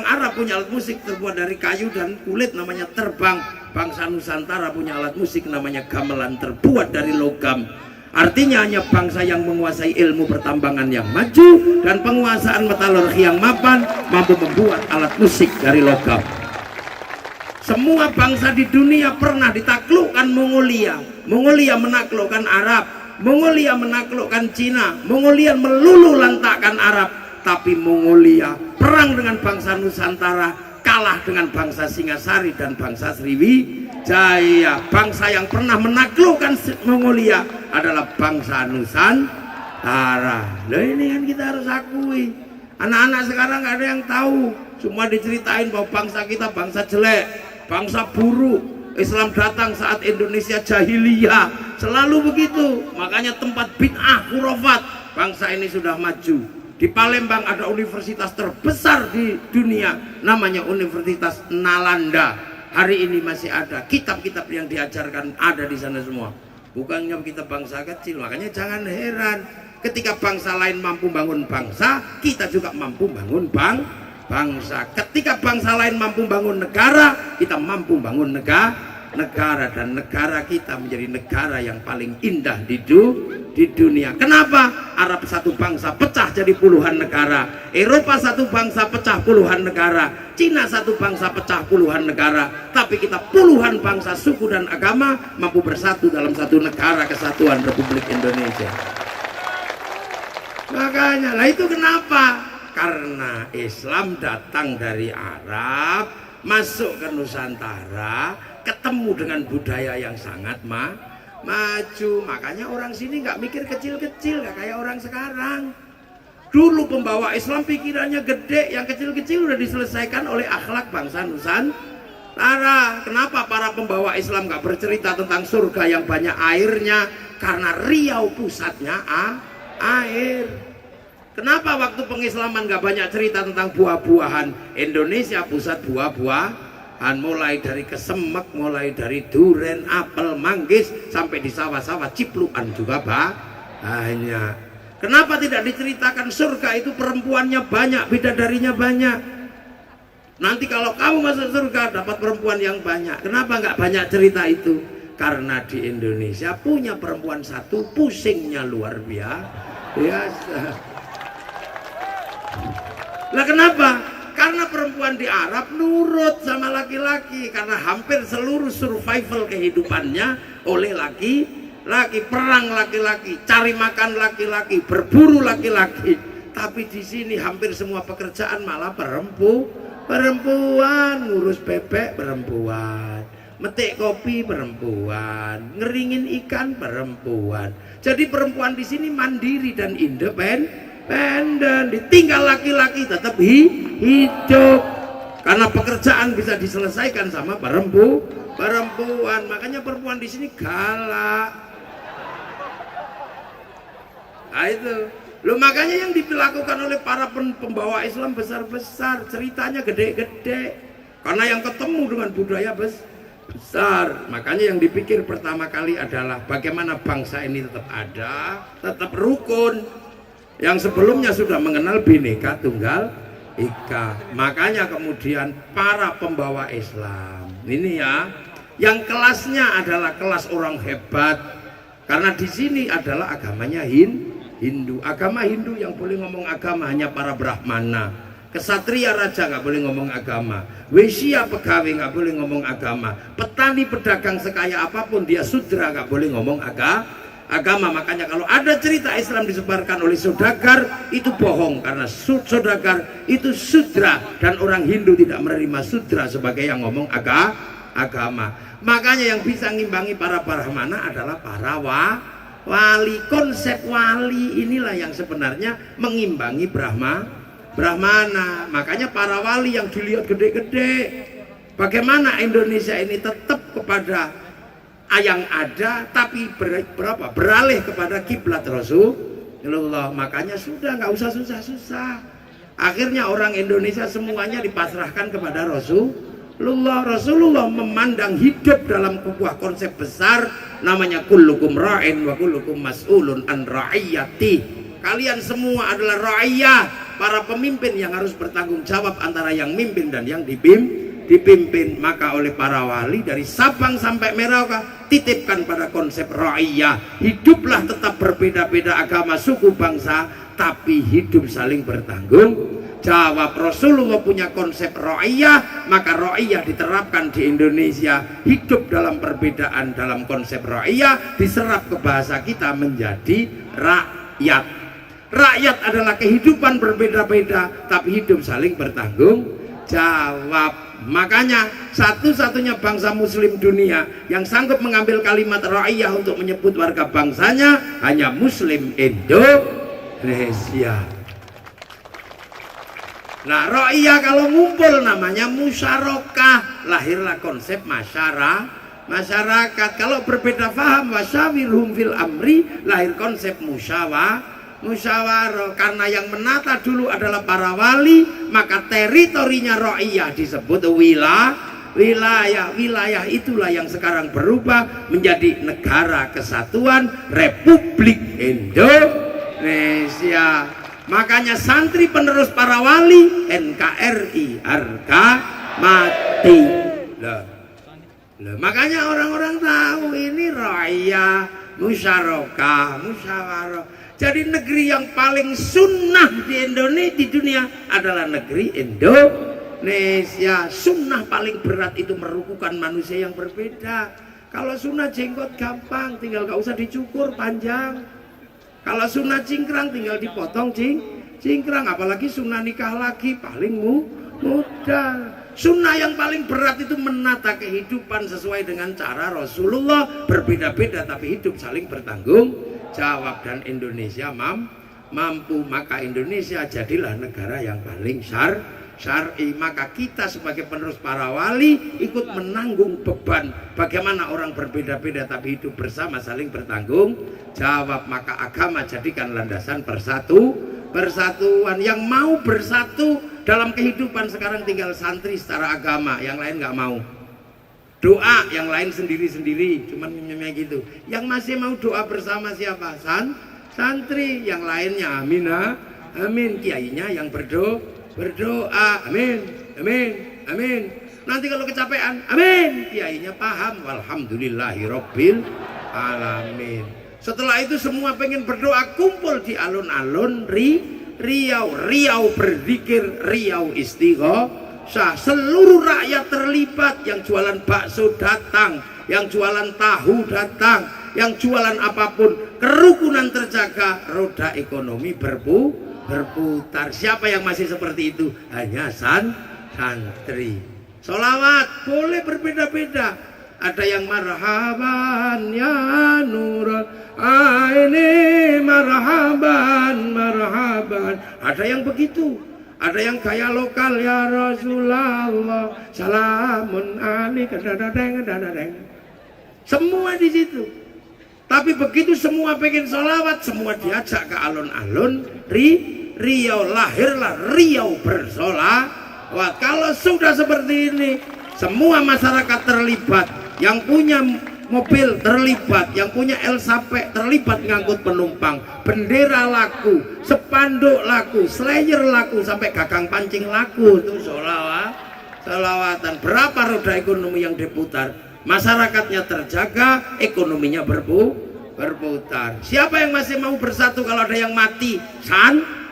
Arab punya alat musik terbuat dari kayu dan kulit namanya terbang. Bangsa Nusantara punya alat musik namanya gamelan terbuat dari logam. Artinya hanya bangsa yang menguasai ilmu pertambangan yang maju dan penguasaan metalurgi yang mapan mampu membuat alat musik dari logam. Semua bangsa di dunia pernah ditaklukkan Mongolia. Mongolia menaklukkan Arab. Mongolia menaklukkan Cina. Mongolia meluluh lantakkan Arab. Tapi Mongolia perang dengan bangsa Nusantara, kalah dengan bangsa Singasari dan bangsa Sriwijaya. Bangsa yang pernah menaklukkan Mongolia adalah bangsa Nusantara. Nah ini kan kita harus akui. Anak-anak sekarang gak ada yang tahu. Cuma diceritain bahwa bangsa kita bangsa jelek, bangsa buruk. Islam datang saat Indonesia jahiliyah, selalu begitu. Makanya tempat bid'ah, khurafat. Bangsa ini sudah maju. Di Palembang ada universitas terbesar di dunia, namanya Universitas Nalanda. Hari ini masih ada. Kitab-kitab yang diajarkan ada di sana semua. Bukannya kita bangsa kecil, makanya jangan heran ketika bangsa lain mampu bangun bangsa, kita juga mampu bangun bangsa. Ketika bangsa lain mampu bangun negara, kita mampu bangun negara dan negara kita menjadi negara yang paling indah di dunia. Kenapa? Arab satu bangsa pecah jadi puluhan negara, Eropa satu bangsa pecah puluhan negara, Cina satu bangsa pecah puluhan negara, tapi kita puluhan bangsa, suku dan agama mampu bersatu dalam satu negara kesatuan Republik Indonesia. Makanya, lah itu kenapa? Karena Islam datang dari Arab, masuk ke Nusantara, ketemu dengan budaya yang sangat maju. Makanya orang sini nggak mikir kecil-kecil, nggak kayak orang sekarang. Dulu pembawa Islam pikirannya gede, yang kecil-kecil udah diselesaikan oleh akhlak bangsa Nusantara. Kenapa para pembawa Islam nggak bercerita tentang surga yang banyak airnya? Karena Riau pusatnya air. Kenapa waktu pengislaman gak banyak cerita tentang buah-buahan? Indonesia pusat buah-buahan, mulai dari kesemek, mulai dari duren, apel, manggis, sampai di sawah-sawah ciplukan juga banyak. Kenapa tidak diceritakan surga itu perempuannya banyak, bidadarinya banyak? Nanti kalau kamu masuk surga dapat perempuan yang banyak. Kenapa nggak banyak cerita itu? Karena di Indonesia punya perempuan satu, pusingnya luar biasa. Lah kenapa? Karena perempuan di Arab nurut sama laki-laki, karena hampir seluruh survival kehidupannya oleh laki-laki, perang laki-laki, cari makan laki-laki, berburu laki-laki. Tapi di sini hampir semua pekerjaan malah perempuan, ngurus bebek perempuan, metik kopi perempuan, ngeringin ikan perempuan. Jadi perempuan di sini mandiri dan independen. independen, ditinggal laki-laki tetap hidup. Karena pekerjaan bisa diselesaikan sama perempuan. Makanya perempuan di sini galak. Nah itu. Loh makanya yang dilakukan oleh para pembawa Islam besar-besar, ceritanya gede-gede. Karena yang ketemu dengan budaya besar. Makanya yang dipikir pertama kali adalah bagaimana bangsa ini tetap ada, tetap rukun. Yang sebelumnya sudah mengenal Bhinneka Tunggal Ika. Makanya kemudian para pembawa Islam ini ya, yang kelasnya adalah kelas orang hebat. Karena di sini adalah agamanya Hindu. Agama Hindu yang boleh ngomong agama hanya para Brahmana. Kesatria raja nggak boleh ngomong agama. Wesya pegawai nggak boleh ngomong agama. Petani pedagang sekaya apapun dia sudra nggak boleh ngomong agama. Makanya kalau ada cerita Islam disebarkan oleh saudagar itu bohong, karena saudagar itu sudra dan orang Hindu tidak menerima sudra sebagai yang ngomong agama. Makanya yang bisa ngimbangi para Brahmana adalah para wali. Konsep wali inilah yang sebenarnya mengimbangi Brahmana. Makanya para wali yang dilihat gede-gede, bagaimana Indonesia ini tetap kepada yang ada tapi beralih kepada kiblat Rasulullah. Makanya sudah nggak usah susah-susah. Akhirnya orang Indonesia semuanya dipasrahkan kepada Rasulullah memandang hidup dalam sebuah konsep besar namanya kullukum ra'in wa kullukum mas'ulun an ra'iyati. Kalian semua adalah ra'iyah, para pemimpin yang harus bertanggung jawab antara yang mimpin dan yang dipimpin. Maka oleh para wali dari Sabang sampai Merauke titipkan pada konsep ra'iyah. Hiduplah tetap berbeda-beda agama, suku, bangsa, tapi hidup saling bertanggung jawab. Rasulullah punya konsep ra'iyah, maka ra'iyah diterapkan di Indonesia. Hidup dalam perbedaan dalam konsep ra'iyah diserap ke bahasa kita menjadi rakyat. Rakyat adalah kehidupan berbeda-beda tapi hidup saling bertanggung jawab. Makanya satu-satunya bangsa muslim dunia yang sanggup mengambil kalimat ra'iyah untuk menyebut warga bangsanya hanya Muslim Indonesia. Nah, ra'iyah kalau ngumpul namanya musyarakah, lahirlah konsep masyarakat. Kalau berbeda faham wasyawirhum fil amri, lahir konsep musyawarah. Karena yang menata dulu adalah para wali, maka teritorinya ra'iyah disebut wilayah. Itulah yang sekarang berubah menjadi Negara Kesatuan Republik Indonesia. Makanya santri penerus para wali NKRI harga mati. Makanya orang-orang tahu ini raya, musyawarah. Jadi negeri yang paling sunnah di Indonesia, di dunia adalah negeri Indonesia. Sunnah paling berat itu merukukan manusia yang berbeda. Kalau sunnah jenggot gampang, tinggal gak usah dicukur panjang. Kalau sunnah cingkrang tinggal dipotong cingkrang. Apalagi sunnah nikah lagi paling mudah. Sunnah yang paling berat itu menata kehidupan sesuai dengan cara Rasulullah. Berbeda-beda tapi hidup saling bertanggung jawab. Dan Indonesia mampu. Maka Indonesia jadilah negara yang paling syar'i. Maka kita sebagai penerus para wali ikut menanggung beban bagaimana orang berbeda-beda tapi hidup bersama saling bertanggung jawab. Maka agama jadikan landasan persatuan. Yang mau bersatu dalam kehidupan sekarang tinggal santri secara agama, yang lain nggak mau. Doa yang lain sendiri-sendiri, cuman gitu. Yang masih mau doa bersama siapa? Santri. Yang lainnya amin. Kiainya yang berdoa amin. Nanti kalau kecapean amin, kiainya paham walhamdulillahirabbil alamin. Setelah itu semua pengen berdoa kumpul di alun-alun Riau berzikir, Riau istighosah. Seluruh rakyat terlibat, yang jualan bakso datang, yang jualan tahu datang, yang jualan apapun. Kerukunan terjaga, roda ekonomi berputar. Siapa yang masih seperti itu? Hanya santri. Sholawat boleh berbeda-beda. Ada yang marhaban ya nurul aini, marhaban Rahman. Ada yang begitu, ada yang gaya lokal, ya Rasulullah salamun alaika, semua di situ. Tapi begitu semua pengen sholawat, semua diajak ke alun-alun Riau, lahirlah Riau bersolawat. Kalau sudah seperti ini, semua masyarakat terlibat, yang punya mobil terlibat, yang punya El Sape terlibat ngangkut penumpang, bendera laku, spanduk laku, slayer laku, sampai gagang pancing laku. Itu sholawatan. Berapa roda ekonomi yang diputar? Masyarakatnya terjaga, ekonominya berputar. Siapa yang masih mau bersatu kalau ada yang mati?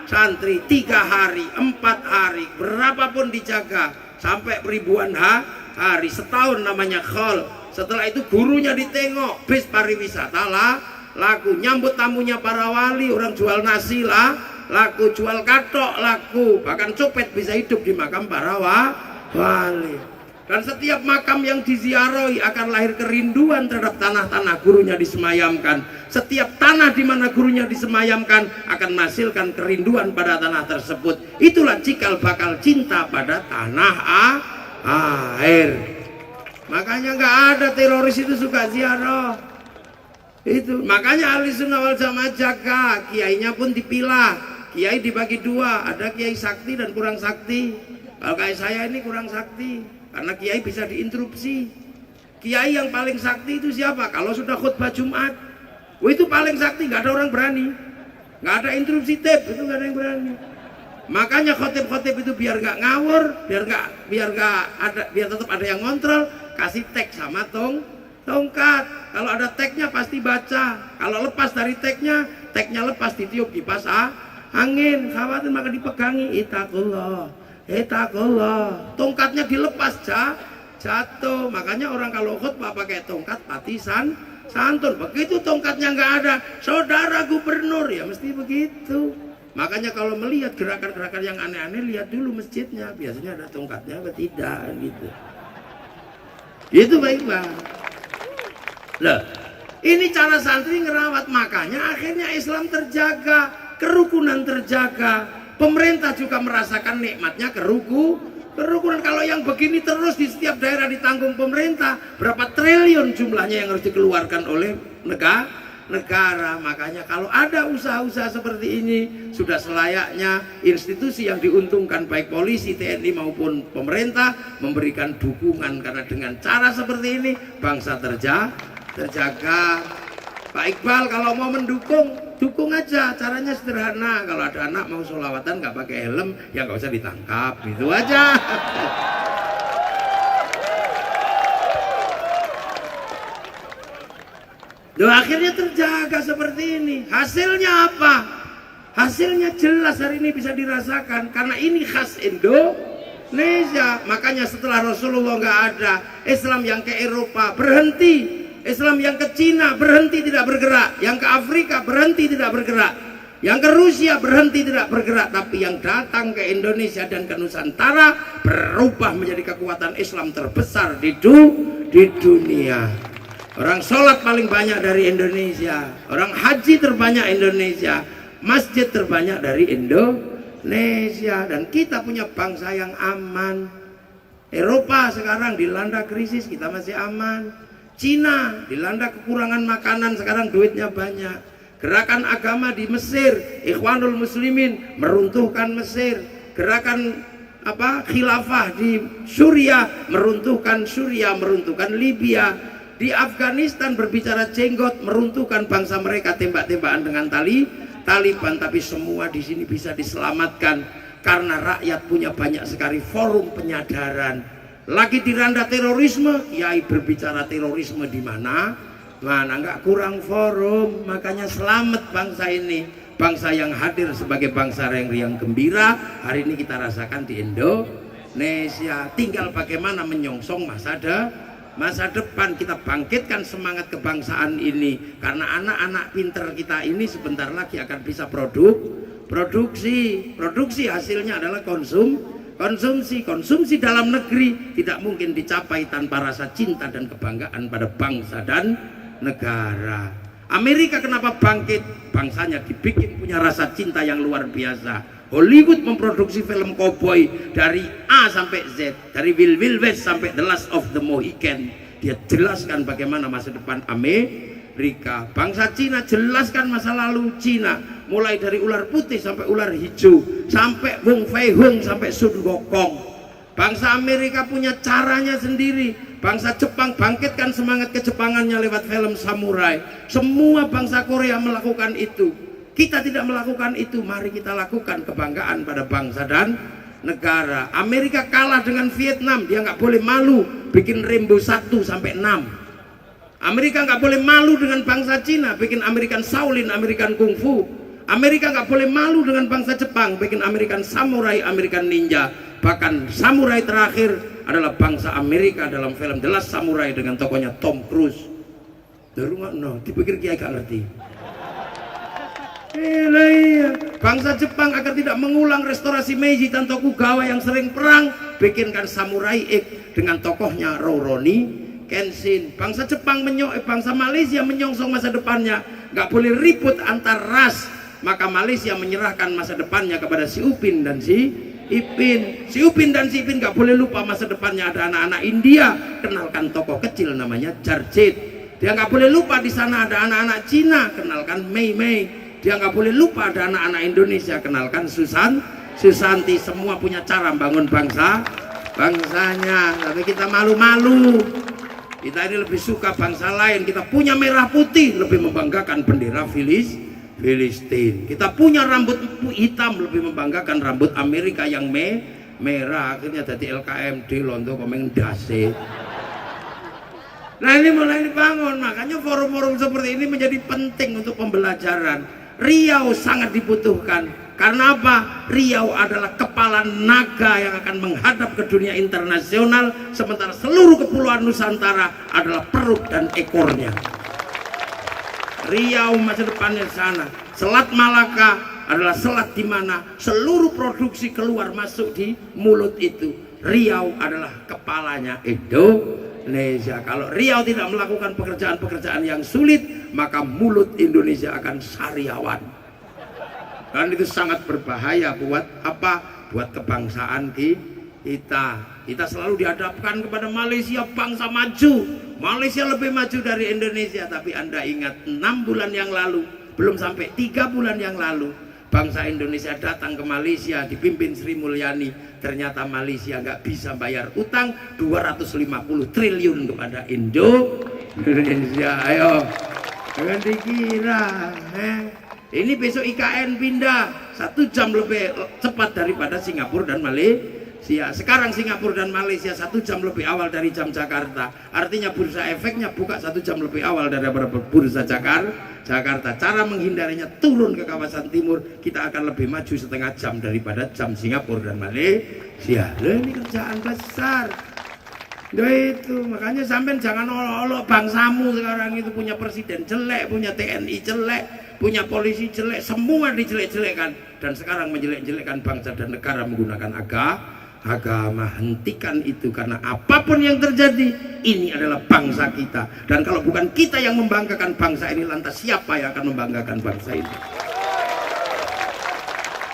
Santri 3 hari, 4 hari, berapapun dijaga sampai ribuan hari, setahun namanya khol. Setelah itu gurunya ditengok, bis pariwisata laku, nyambut tamunya para wali, orang jual nasi laku, jual katok laku, bahkan copet bisa hidup di makam para wali. Dan setiap makam yang diziarahi akan lahir kerinduan terhadap tanah-tanah gurunya disemayamkan. Setiap tanah di mana gurunya disemayamkan akan menghasilkan kerinduan pada tanah tersebut. Itulah cikal bakal cinta pada tanah air. Makanya nggak ada teroris itu suka ziarah. Itu makanya ahli sunnah wal jamaah jaga, kiainya pun dipilah. Kiai dibagi 2, ada kiai sakti dan kurang sakti. Kalau kayak saya ini kurang sakti. Karena kiai bisa diinterupsi. Kiai yang paling sakti itu siapa? Kalau sudah khutbah Jumat, itu paling sakti, nggak ada orang berani, nggak ada interupsi tape, itu nggak ada yang berani. Makanya khotib-khotib itu biar nggak ngawur, biar tetap ada yang ngontrol, kasih tag sama tongkat. Kalau ada tagnya pasti baca. Kalau lepas dari tagnya lepas ditiup kipas angin, khawatir maka dipegangi. Ittaqullah. Tongkatnya dilepas jatuh. Makanya orang kalau khutbah pakai tongkat pati santun. Begitu tongkatnya nggak ada, saudara gubernur, ya mesti begitu. Makanya kalau melihat gerakan-gerakan yang aneh-aneh, lihat dulu masjidnya, biasanya ada tongkatnya atau tidak gitu. Itu baik-baik. Loh, ini cara santri ngerawat, makanya akhirnya Islam terjaga, kerukunan terjaga. Pemerintah juga merasakan nikmatnya kerukunan. Kalau yang begini terus di setiap daerah ditanggung pemerintah, berapa triliun jumlahnya yang harus dikeluarkan oleh negara. Makanya kalau ada usaha-usaha seperti ini, sudah selayaknya institusi yang diuntungkan baik polisi, TNI maupun pemerintah memberikan dukungan, karena dengan cara seperti ini bangsa terjaga. Pak Iqbal kalau mau mendukung, dukung aja, caranya sederhana. Kalau ada anak mau sholawatan nggak pakai helm, ya nggak usah ditangkap, gitu aja. Loh, akhirnya terjaga seperti ini. Hasilnya apa? Hasilnya jelas hari ini bisa dirasakan, karena ini khas Indonesia. Makanya setelah Rasulullah nggak ada, Islam yang ke Eropa berhenti. Islam yang ke Cina berhenti tidak bergerak, yang ke Afrika berhenti tidak bergerak, yang ke Rusia berhenti tidak bergerak, tapi yang datang ke Indonesia dan ke Nusantara berubah menjadi kekuatan Islam terbesar di dunia. Orang sholat paling banyak dari Indonesia, orang haji terbanyak Indonesia, masjid terbanyak dari Indonesia, dan kita punya bangsa yang aman. Eropa sekarang dilanda krisis, kita masih aman. Cina dilanda kekurangan makanan, sekarang duitnya banyak. Gerakan agama di Mesir, Ikhwanul Muslimin meruntuhkan Mesir. Gerakan khilafah di Suriah meruntuhkan Libya. Di Afghanistan berbicara jenggot meruntuhkan bangsa mereka, tembak-tembakan dengan Taliban. Tapi semua di sini bisa diselamatkan karena rakyat punya banyak sekali forum penyadaran. Lagi diranda terorisme, kiai berbicara terorisme di mana nggak kurang forum. Makanya selamat bangsa ini, bangsa yang hadir sebagai bangsa yang gembira hari ini kita rasakan di Indonesia. Tinggal bagaimana menyongsong masa depan, kita bangkitkan semangat kebangsaan ini, karena anak-anak pinter kita ini sebentar lagi akan bisa produksi hasilnya adalah konsumsi dalam negeri tidak mungkin dicapai tanpa rasa cinta dan kebanggaan pada bangsa dan negara. Amerika kenapa bangkit? Bangsanya dibikin punya rasa cinta yang luar biasa. Hollywood memproduksi film cowboy dari A sampai Z, dari Wild West sampai The Last of the Mohican. Dia jelaskan bagaimana masa depan Amerika. Bangsa Cina jelaskan masa lalu Cina, mulai dari ular putih sampai ular hijau, sampai Wong Fei Hung sampai Sun Gokong. Bangsa Amerika punya caranya sendiri. Bangsa Jepang bangkitkan semangat kejepangannya lewat film samurai. Semua bangsa Korea melakukan itu. Kita tidak melakukan itu. Mari kita lakukan kebanggaan pada bangsa dan negara. Amerika kalah dengan Vietnam, dia nggak boleh malu bikin Rambo 1 sampai 6. Amerika nggak boleh malu dengan bangsa Cina, bikin American Shaolin, American Kung Fu. Amerika nggak boleh malu dengan bangsa Jepang, bikin American Samurai, American Ninja. Bahkan samurai terakhir adalah bangsa Amerika dalam film The Last Samurai dengan tokohnya Tom Cruise. Dari mana? Dipikir kiai gak ngerti. Iya. Bangsa Jepang agar tidak mengulang restorasi Meiji dan Tokugawa yang sering perang, bikinkan Samurai X dengan tokohnya Rurouni Kenshin. Bangsa Jepang bangsa Malaysia menyongsong masa depannya, nggak boleh ribut antar ras. Maka Malaysia menyerahkan masa depannya kepada si Upin dan si Ipin. Si Upin dan si Ipin nggak boleh lupa masa depannya ada anak-anak India. Kenalkan tokoh kecil namanya Jarjit. Dia nggak boleh lupa di sana ada anak-anak Cina. Kenalkan Mei Mei. Dia nggak boleh lupa ada anak-anak Indonesia. Kenalkan Susanti. Semua punya cara bangun bangsanya. Tapi kita malu-malu. Kita ini lebih suka bangsa lain. Kita punya merah putih, lebih membanggakan bendera Filistin. Kita punya rambut hitam, lebih membanggakan rambut Amerika yang merah. Akhirnya jadi LKMD Londo Komeng Dase. Nah ini mulai dibangun. Makanya forum-forum seperti ini menjadi penting untuk pembelajaran. Riau sangat dibutuhkan. Karena apa? Riau adalah kepala naga yang akan menghadap ke dunia internasional, sementara seluruh kepulauan Nusantara adalah perut dan ekornya. Riau masa depannya sana. Selat Malaka adalah selat di mana seluruh produksi keluar masuk di mulut itu. Riau adalah kepalanya Indonesia. Kalau Riau tidak melakukan pekerjaan-pekerjaan yang sulit, maka mulut Indonesia akan sariawan. Dan itu sangat berbahaya buat apa? Buat kebangsaan kita. Kita selalu dihadapkan kepada Malaysia, bangsa maju. Malaysia lebih maju dari Indonesia. Tapi Anda ingat 6 bulan yang lalu, belum sampai 3 bulan yang lalu, bangsa Indonesia datang ke Malaysia dipimpin Sri Mulyani. Ternyata Malaysia nggak bisa bayar utang 250 triliun kepada Indonesia. Ayo, jangan dikira. Ini besok IKN pindah 1 jam lebih cepat daripada Singapura dan Malaysia. Sekarang Singapura dan Malaysia 1 jam lebih awal dari jam Jakarta. Artinya bursa efeknya buka 1 jam lebih awal daripada bursa Jakarta. Cara menghindarinya turun ke kawasan timur. Kita akan lebih maju setengah jam daripada jam Singapura dan Malaysia. Ini kerjaan besar. Nah itu makanya sampean jangan olok-olok bangsamu sekarang itu punya presiden jelek, punya TNI jelek, punya polisi jelek, semua dijelek-jelekkan. Dan sekarang menjelek-jelekkan bangsa dan negara menggunakan agama. Hentikan itu, karena apapun yang terjadi, ini adalah bangsa kita. Dan kalau bukan kita yang membanggakan bangsa ini, lantas siapa yang akan membanggakan bangsa ini?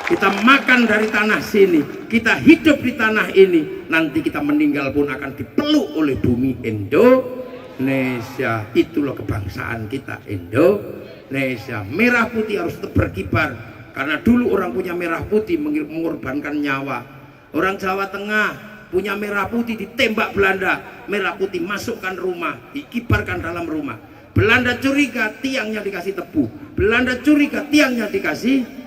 Kita makan dari tanah sini, kita hidup di tanah ini, nanti kita meninggal pun akan dipeluk oleh bumi Indonesia. Itulah kebangsaan kita, Indonesia. Merah putih harus tetap berkibar, karena dulu orang punya merah putih mengorbankan nyawa. Orang Jawa Tengah punya merah putih ditembak Belanda, merah putih masukkan rumah, dikibarkan dalam rumah. Belanda curiga, tiangnya dikasih tebu. Belanda curiga, tiangnya dikasih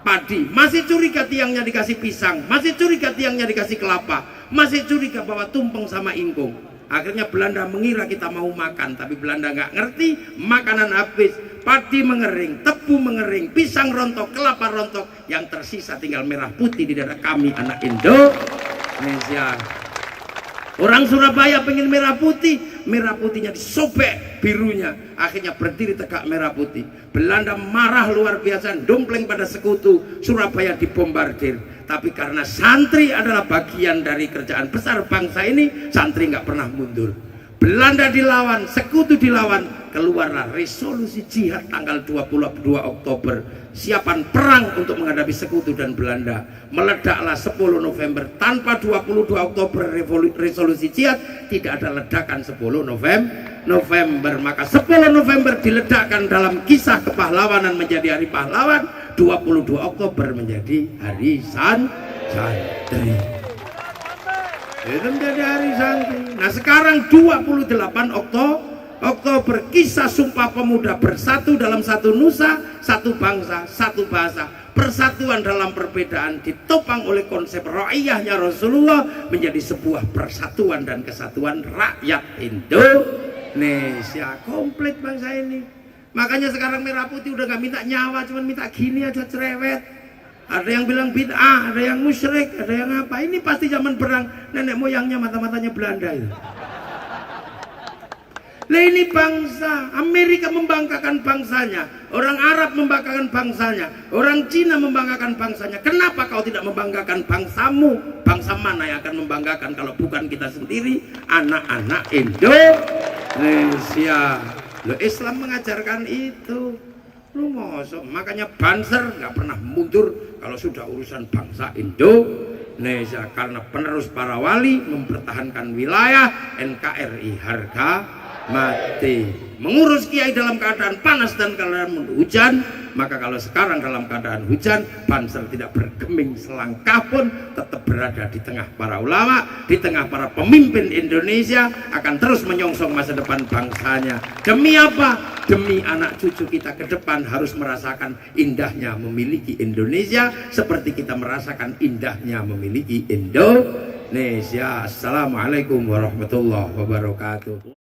padi, masih curiga tiangnya dikasih pisang, masih curiga tiangnya dikasih kelapa, masih curiga bahwa tumpeng sama ingkung. Akhirnya Belanda mengira kita mau makan, tapi Belanda nggak ngerti, makanan habis, padi mengering, tebu mengering, pisang rontok, kelapa rontok, yang tersisa tinggal merah putih di dada kami anak Indonesia. Orang Surabaya pengen merah putihnya disobek birunya, akhirnya berdiri tegak merah putih. Belanda marah luar biasa, dompleng pada sekutu, Surabaya dibombardir. Tapi karena santri adalah bagian dari kerjaan besar bangsa ini, santri nggak pernah mundur. Belanda dilawan, sekutu dilawan, keluarlah resolusi jihad tanggal 22 Oktober, siapan perang untuk menghadapi sekutu dan Belanda. Meledaklah 10 November. Tanpa 22 Oktober resolusi jihad, tidak ada ledakan 10 November. Maka 10 November diledakkan dalam kisah kepahlawanan menjadi hari pahlawan, 22 Oktober menjadi hari santri. Itu menjadi hari santri. Nah sekarang 28 Oktober, kisah Sumpah Pemuda, bersatu dalam satu nusa, satu bangsa, satu bahasa, persatuan dalam perbedaan, ditopang oleh konsep ra'iyahnya Rasulullah menjadi sebuah persatuan dan kesatuan rakyat Indonesia. Komplit bangsa ini. Makanya sekarang Merah Putih udah gak minta nyawa, cuma minta gini aja, cerewet. Ada yang bilang bid'ah, ada yang musyrik, ada yang apa. Ini pasti zaman perang, nenek moyangnya mata-matanya Belanda itu. Nah ini bangsa, Amerika membanggakan bangsanya, orang Arab membanggakan bangsanya, orang Cina membanggakan bangsanya. Kenapa kau tidak membanggakan bangsamu? Bangsa mana yang akan membanggakan kalau bukan kita sendiri, anak-anak Indonesia. Loh, Islam mengajarkan itu. Lu mosok, makanya Banser nggak pernah mundur kalau sudah urusan bangsa Indonesia, karena penerus para wali mempertahankan wilayah NKRI harga mati, mengurus kiai dalam keadaan panas dan keadaan hujan. Maka kalau sekarang dalam keadaan hujan, Banser tidak bergeming selangkah pun, tetap berada di tengah para ulama, di tengah para pemimpin Indonesia, akan terus menyongsong masa depan bangsanya. Demi apa? Demi anak cucu kita ke depan harus merasakan indahnya memiliki Indonesia seperti kita merasakan indahnya memiliki Indonesia. Assalamualaikum warahmatullahi wabarakatuh.